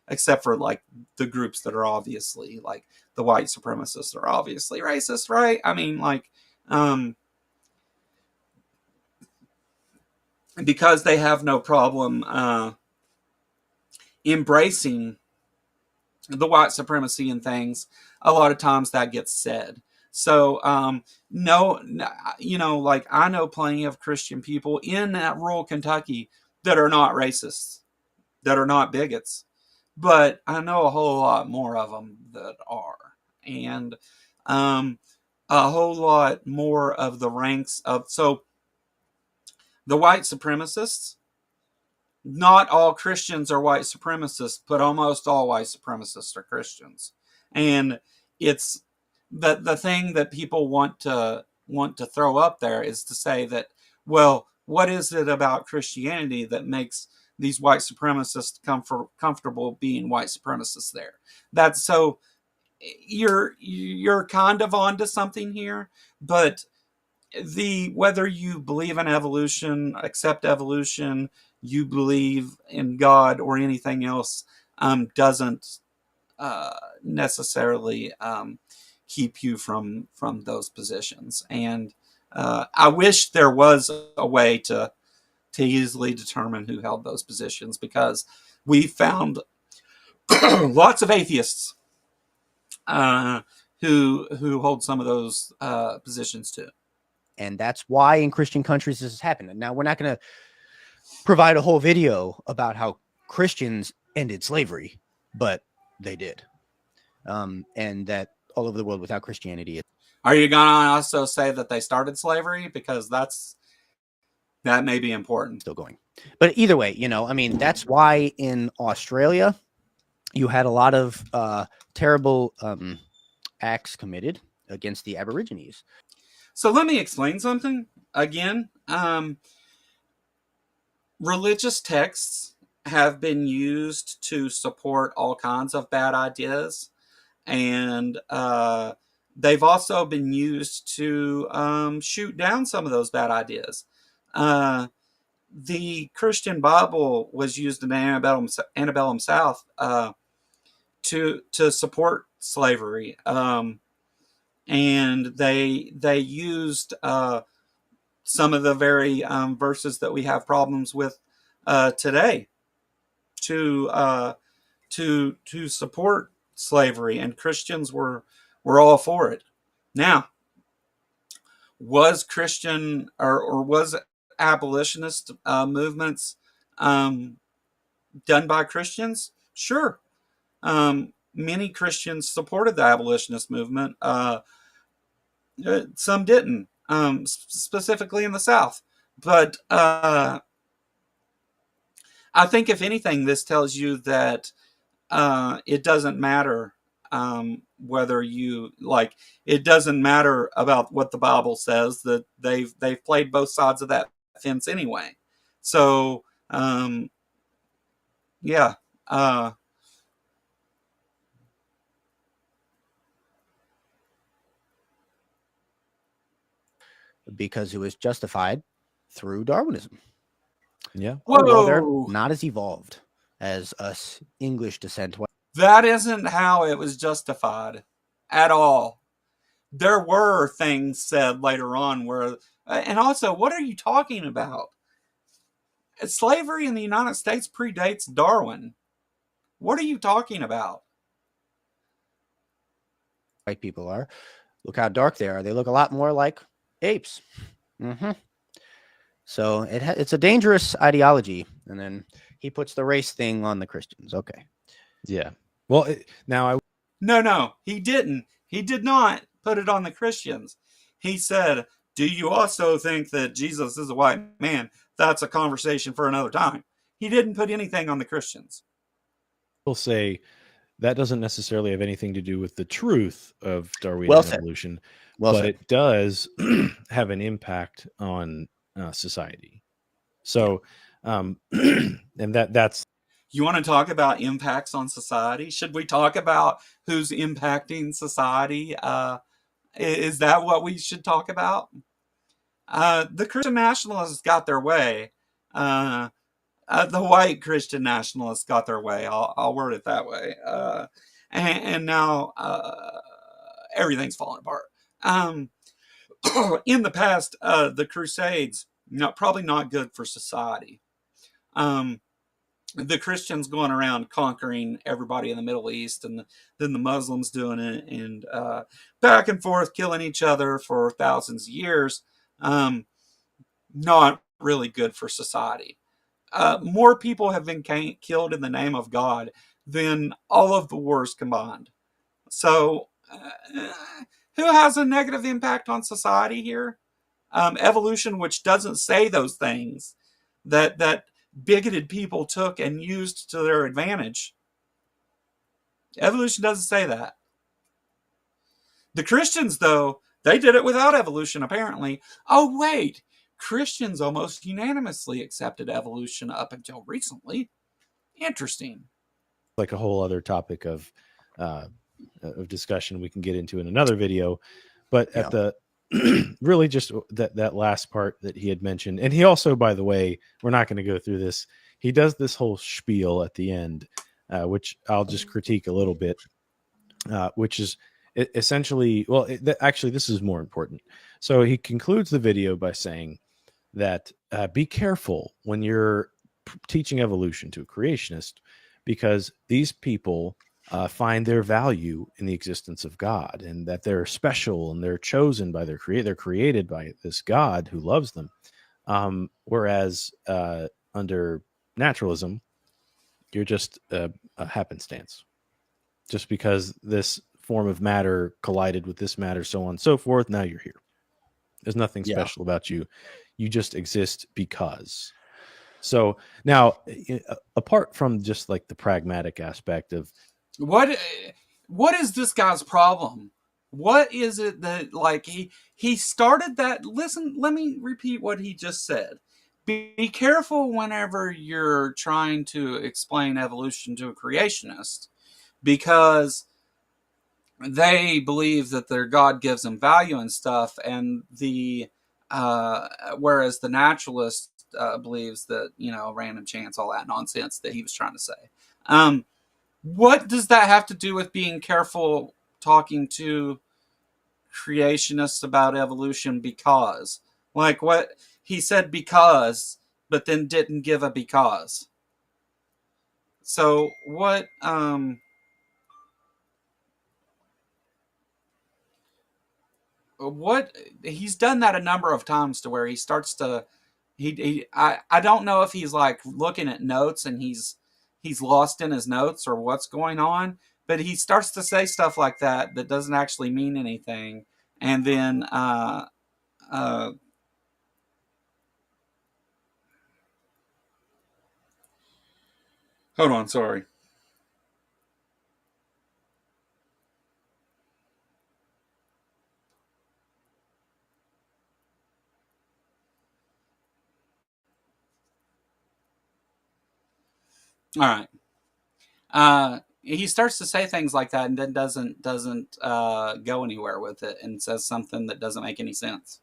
except for like the groups that are obviously like the white supremacists are obviously racist, right? I mean, like, because they have no problem embracing the white supremacy and things, a lot of times that gets said. So, like I know plenty of Christian people in that rural Kentucky that are not racists, that are not bigots, but I know a whole lot more of them that are. And a whole lot more of the ranks of, so the white supremacists, not all Christians are white supremacists, but almost all white supremacists are Christians. And it's the thing that people want to throw up there is to say that, well, what is it about Christianity that makes these white supremacists comfortable being white supremacists there. That's so you're kind of onto something here, but whether you believe in evolution, accept evolution, you believe in God or anything else, doesn't necessarily keep you from those positions. And I wish there was a way to easily determine who held those positions, because we found lots of atheists who hold some of those positions too. And that's why in Christian countries this has happened. Now, we're not going to provide a whole video about how Christians ended slavery, but they did. And that all over the world without Christianity. Are you going to also say that they started slavery? Because that may be important. Still going. But either way, I mean, that's why in Australia, you had a lot of terrible acts committed against the Aborigines. So let me explain something again. Religious texts have been used to support all kinds of bad ideas, and they've also been used to shoot down some of those bad ideas. The Christian Bible was used in the antebellum South to support slavery, and they used some of the very verses that we have problems with today to support slavery, and Christians were all for it. Now, was Christian or was abolitionist movements done by Christians? Sure. Many Christians supported the abolitionist movement. Some didn't, specifically in the South. But I think, if anything, this tells you that it doesn't matter whether you like. It doesn't matter about what the Bible says. That they've played both sides of that fence anyway. So yeah. Because it was justified through Darwinism. Yeah. Well, they're not as evolved as us English descent. That isn't how it was justified at all. There were things said later on where, and also, what are you talking about? Slavery in the United States predates Darwin. What are you talking about? White people are. Look how dark they are. They look a lot more like apes. So it's a dangerous ideology. And then he puts the race thing on the Christians. Okay. Yeah. Well, No, he didn't. He did not put it on the Christians. He said, do you also think that Jesus is a white man? That's a conversation for another time. He didn't put anything on the Christians. We'll say that doesn't necessarily have anything to do with the truth of Darwinian evolution, but it does have an impact on society. So, and that's. You want to talk about impacts on society? Should we talk about who's impacting society? Is that what we should talk about? The Christian nationalists got their way. The white Christian nationalists got their way. I'll word it that way. And now everything's falling apart. In the past, the Crusades, probably not good for society. The Christians going around conquering everybody in the Middle East, and then the Muslims doing it, and back and forth killing each other for thousands of years. Not really good for society. More people have been killed in the name of God than all of the wars combined. So who has a negative impact on society here? Evolution, which doesn't say those things that bigoted people took and used to their advantage. Evolution doesn't say that. The Christians, though, they did it without evolution, apparently. Oh, wait. Christians almost unanimously accepted evolution up until recently. Interesting. Like a whole other topic of discussion we can get into in another video. But at the really just that last part that he had mentioned, and he also, by the way, we're not going to go through this. He does this whole spiel at the end, which I'll just critique a little bit, which is essentially, well, actually, this is more important. So he concludes the video by saying that be careful when you're teaching evolution to a creationist, because these people find their value in the existence of God, and that they're special and they're chosen by their creator. They're created by this God who loves them. Whereas under naturalism, you're just a happenstance. Just because this form of matter collided with this matter, so on and so forth, now you're here. There's nothing special about you. You just exist because. So now, apart from just like the pragmatic aspect of what is this guy's problem? What is it that, like, he started that? Listen, let me repeat what he just said. Be careful whenever you're trying to explain evolution to a creationist, because they believe that their God gives them value and stuff, and whereas the naturalist believes that, random chance, all that nonsense that he was trying to say. What does that have to do with being careful talking to creationists about evolution? Because, like, what he said, because, but then didn't give a because. So what? What he's done that a number of times to where he starts to I don't know if he's like looking at notes and he's lost in his notes or what's going on, but he starts to say stuff like that doesn't actually mean anything, and then hold on, sorry. All right. He starts to say things like that and then doesn't go anywhere with it, and says something that doesn't make any sense.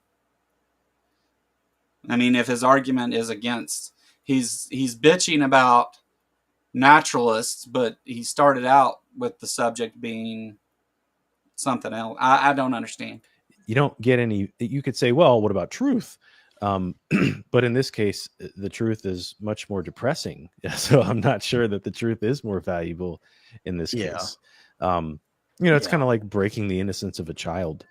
I mean, if his argument is against, he's bitching about naturalists, but he started out with the subject being something else. I don't understand. You don't get any. You could say, well, what about truth? But in this case, the truth is much more depressing. So I'm not sure that the truth is more valuable in this case. It's kind of like breaking the innocence of a child.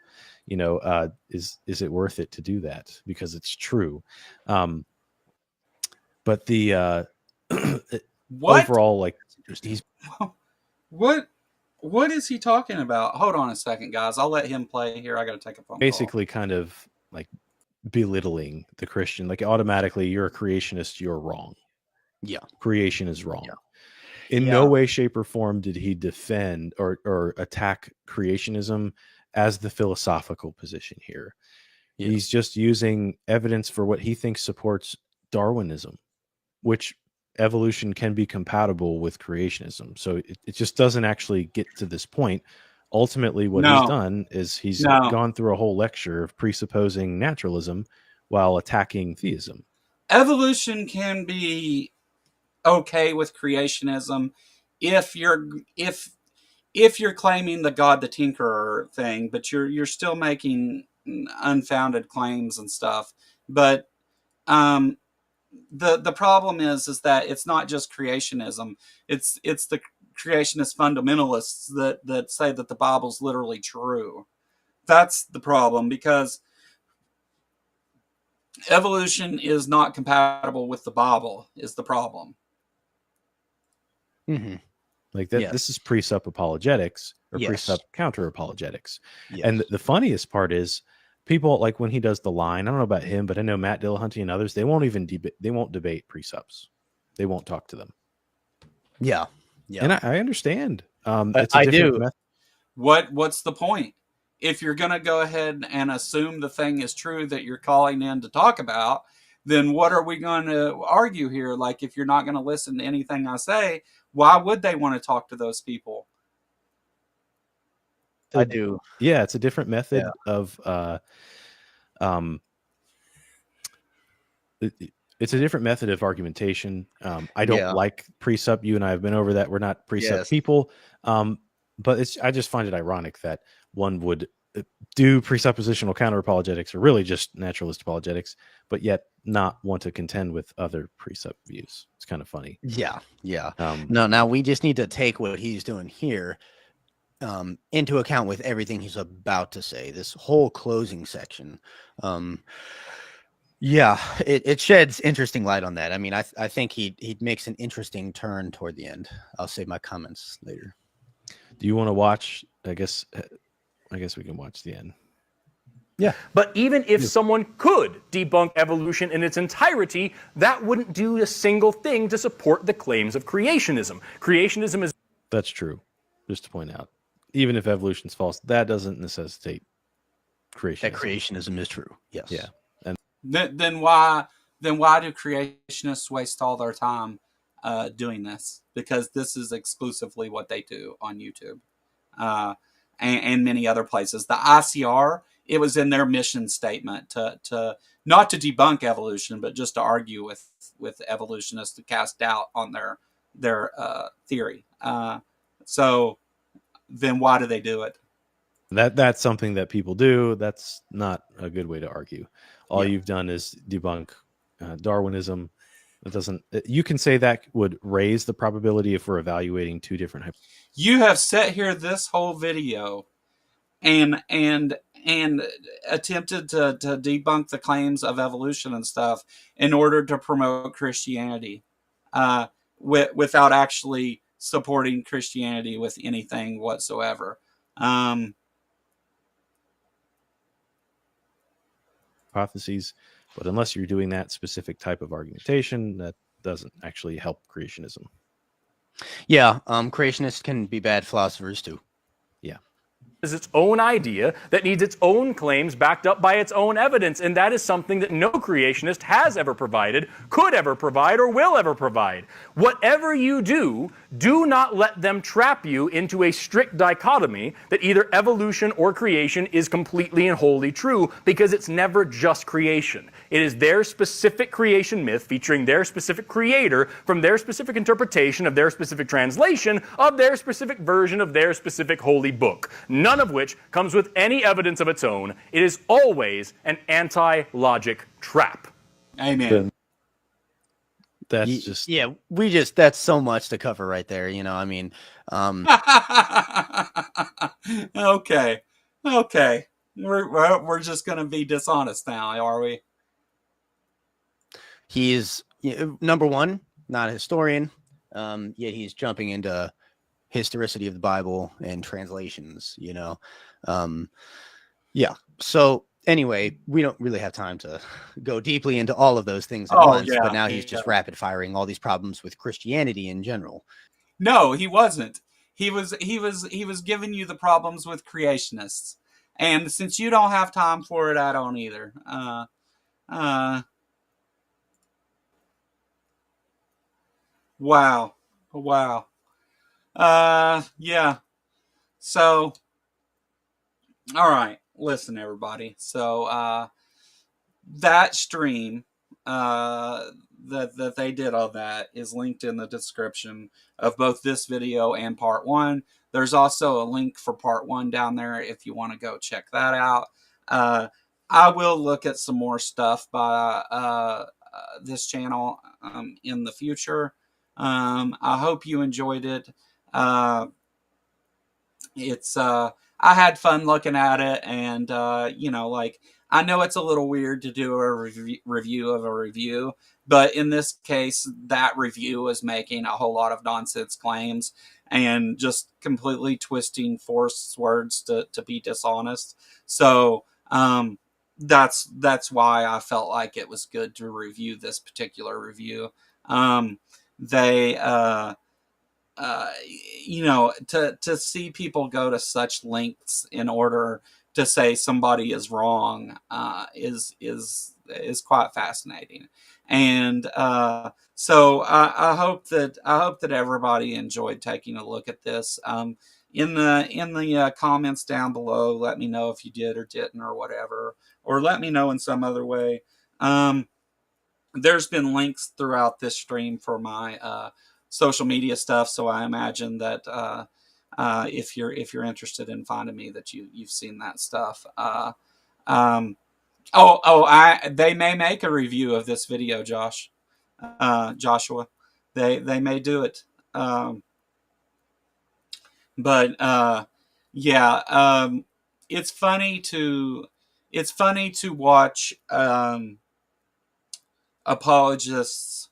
Is it worth it to do that because it's true? But the overall, like, he's what is he talking about? Hold on a second, guys. I'll let him play here. I got to take a phone basically call. Kind of like belittling the Christian, like automatically you're a creationist, you're wrong. Creation is wrong. In no way, shape, or form did he defend or attack creationism as the philosophical position here. He's just using evidence for what he thinks supports Darwinism, which evolution can be compatible with creationism. So it just doesn't actually get to this point. Ultimately, what he's done is he's gone through a whole lecture of presupposing naturalism while attacking theism. Evolution can be okay with creationism if you're claiming the God the Tinkerer thing, but you're still making unfounded claims and stuff. But the problem is that it's not just creationism. It's the creationist fundamentalists that say that the Bible's literally true. That's the problem, because evolution is not compatible with the Bible is the problem. Like that. This is presup apologetics or presup counter apologetics. And the funniest part is people, like when he does the line, I don't know about him, but I know Matt Dillahunty and others, they won't even they won't debate presups. They won't talk to them. And I understand. It's a I different do. method. What's the point? if you're going to go ahead and assume the thing is true that you're calling in to talk about, then what are we going to argue here? Like, if you're not going to listen to anything I say, why would they want to talk to those people? I do. Yeah, it's a different method of it's a different method of argumentation. I don't like precept. You and I have been over that. We're not precept people. But I just find it ironic that one would do presuppositional counter apologetics, or really just naturalist apologetics, but yet not want to contend with other precept views. It's kind of funny. Yeah. No, now we just need to take what he's doing here into account with everything he's about to say. This whole closing section. It sheds interesting light on that. I mean, I think he makes an interesting turn toward the end. I'll save my comments later. Do you want to watch? I guess we can watch the end. Yeah. But even if someone could debunk evolution in its entirety, that wouldn't do a single thing to support the claims of creationism. Creationism is... That's true. Just to point out, even if evolution's false, that doesn't necessitate creationism. That creationism is true. Yes. Yeah. And then why do creationists waste all their time doing this? Because this is exclusively what they do on YouTube and many other places. The ICR, it was in their mission statement to not to debunk evolution, but just to argue with evolutionists, to cast doubt on their theory. So then why do they do it? That's something that people do. That's not a good way to argue. All you've done is debunk Darwinism. It doesn't. You can say that would raise the probability if we're evaluating two different. You have sat here this whole video and attempted to debunk the claims of evolution and stuff in order to promote Christianity, without actually supporting Christianity with anything whatsoever. Hypotheses, but unless you're doing that specific type of argumentation, that doesn't actually help creationism. Yeah, creationists can be bad philosophers too. Yeah. Is its own idea that needs its own claims backed up by its own evidence, and that is something that no creationist has ever provided, could ever provide, or will ever provide. Whatever you do, do not let them trap you into a strict dichotomy that either evolution or creation is completely and wholly true, because it's never just creation. It is their specific creation myth featuring their specific creator from their specific interpretation of their specific translation of their specific version of their specific holy book. None of which comes with any evidence of its own. It is always an anti-logic trap. Amen. That's that's so much to cover right there. You know, I mean, okay. We're just going to be dishonest now, are we? He's number one, not a historian. Yet he's jumping into historicity of the Bible and translations, you know. So anyway, we don't really have time to go deeply into all of those things at once, but now he's just rapid firing all these problems with Christianity in general. No, he wasn't. He was giving you the problems with creationists. And since you don't have time for it, I don't either. Wow. Yeah. So, all right. Listen, everybody. So, that stream that they did on that is linked in the description of both this video and part 1. There's also a link for part 1 down there if you want to go check that out. I will look at some more stuff by this channel in the future. I hope you enjoyed it. I had fun looking at it, and I know it's a little weird to do a review of a review, but in this case, that review was making a whole lot of nonsense claims and just completely twisting Forrest's words to be dishonest. So that's why I felt like it was good to review this particular review. To see people go to such lengths in order to say somebody is wrong is quite fascinating. And so I hope that everybody enjoyed taking a look at this. In the comments down below, let me know if you did or didn't or whatever, or let me know in some other way. There's been links throughout this stream for my social media stuff, so I imagine that if you're interested in finding me, that you've seen that stuff. They may make a review of this video, Joshua. They may do it. It's funny to watch apologists.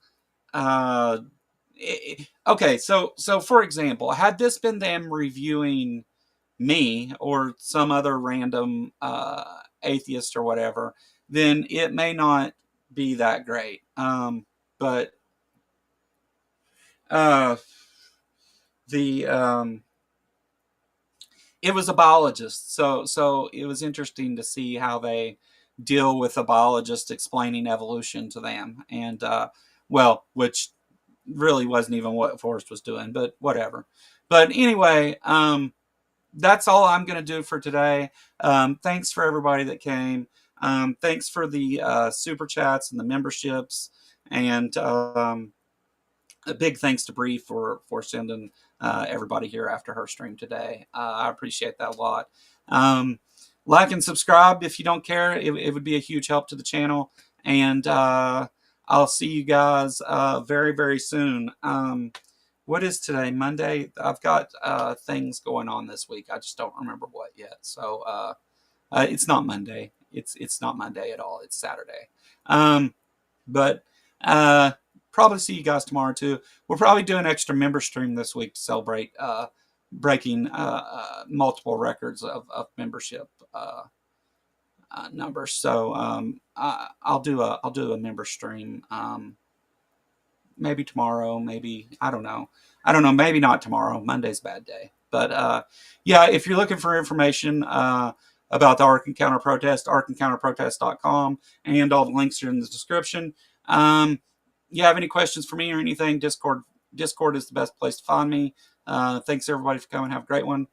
Okay, so for example, had this been them reviewing me or some other random atheist or whatever, then it may not be that great. But it was a biologist, so it was interesting to see how they deal with a biologist explaining evolution to them, and which really wasn't even what Forrest was doing, but whatever. But anyway, that's all I'm going to do for today. Thanks for everybody that came. Thanks for the super chats and the memberships, and a big thanks to Bree for sending everybody here after her stream today. I appreciate that a lot. Like and subscribe if you don't care. It would be a huge help to the channel. And I'll see you guys very, very soon. What is today? Monday? I've got things going on this week. I just don't remember what yet. So it's not Monday. It's not Monday at all. It's Saturday. Probably see you guys tomorrow too. We'll probably do an extra member stream this week to celebrate breaking multiple records of membership numbers. So I'll do a member stream maybe tomorrow. Maybe I don't know. Maybe not tomorrow. Monday's a bad day. But yeah, if you're looking for information about the Ark Encounter Protest, arkencounterprotest.com, and all the links are in the description. You have any questions for me or anything, Discord is the best place to find me. Thanks everybody for coming. Have a great one.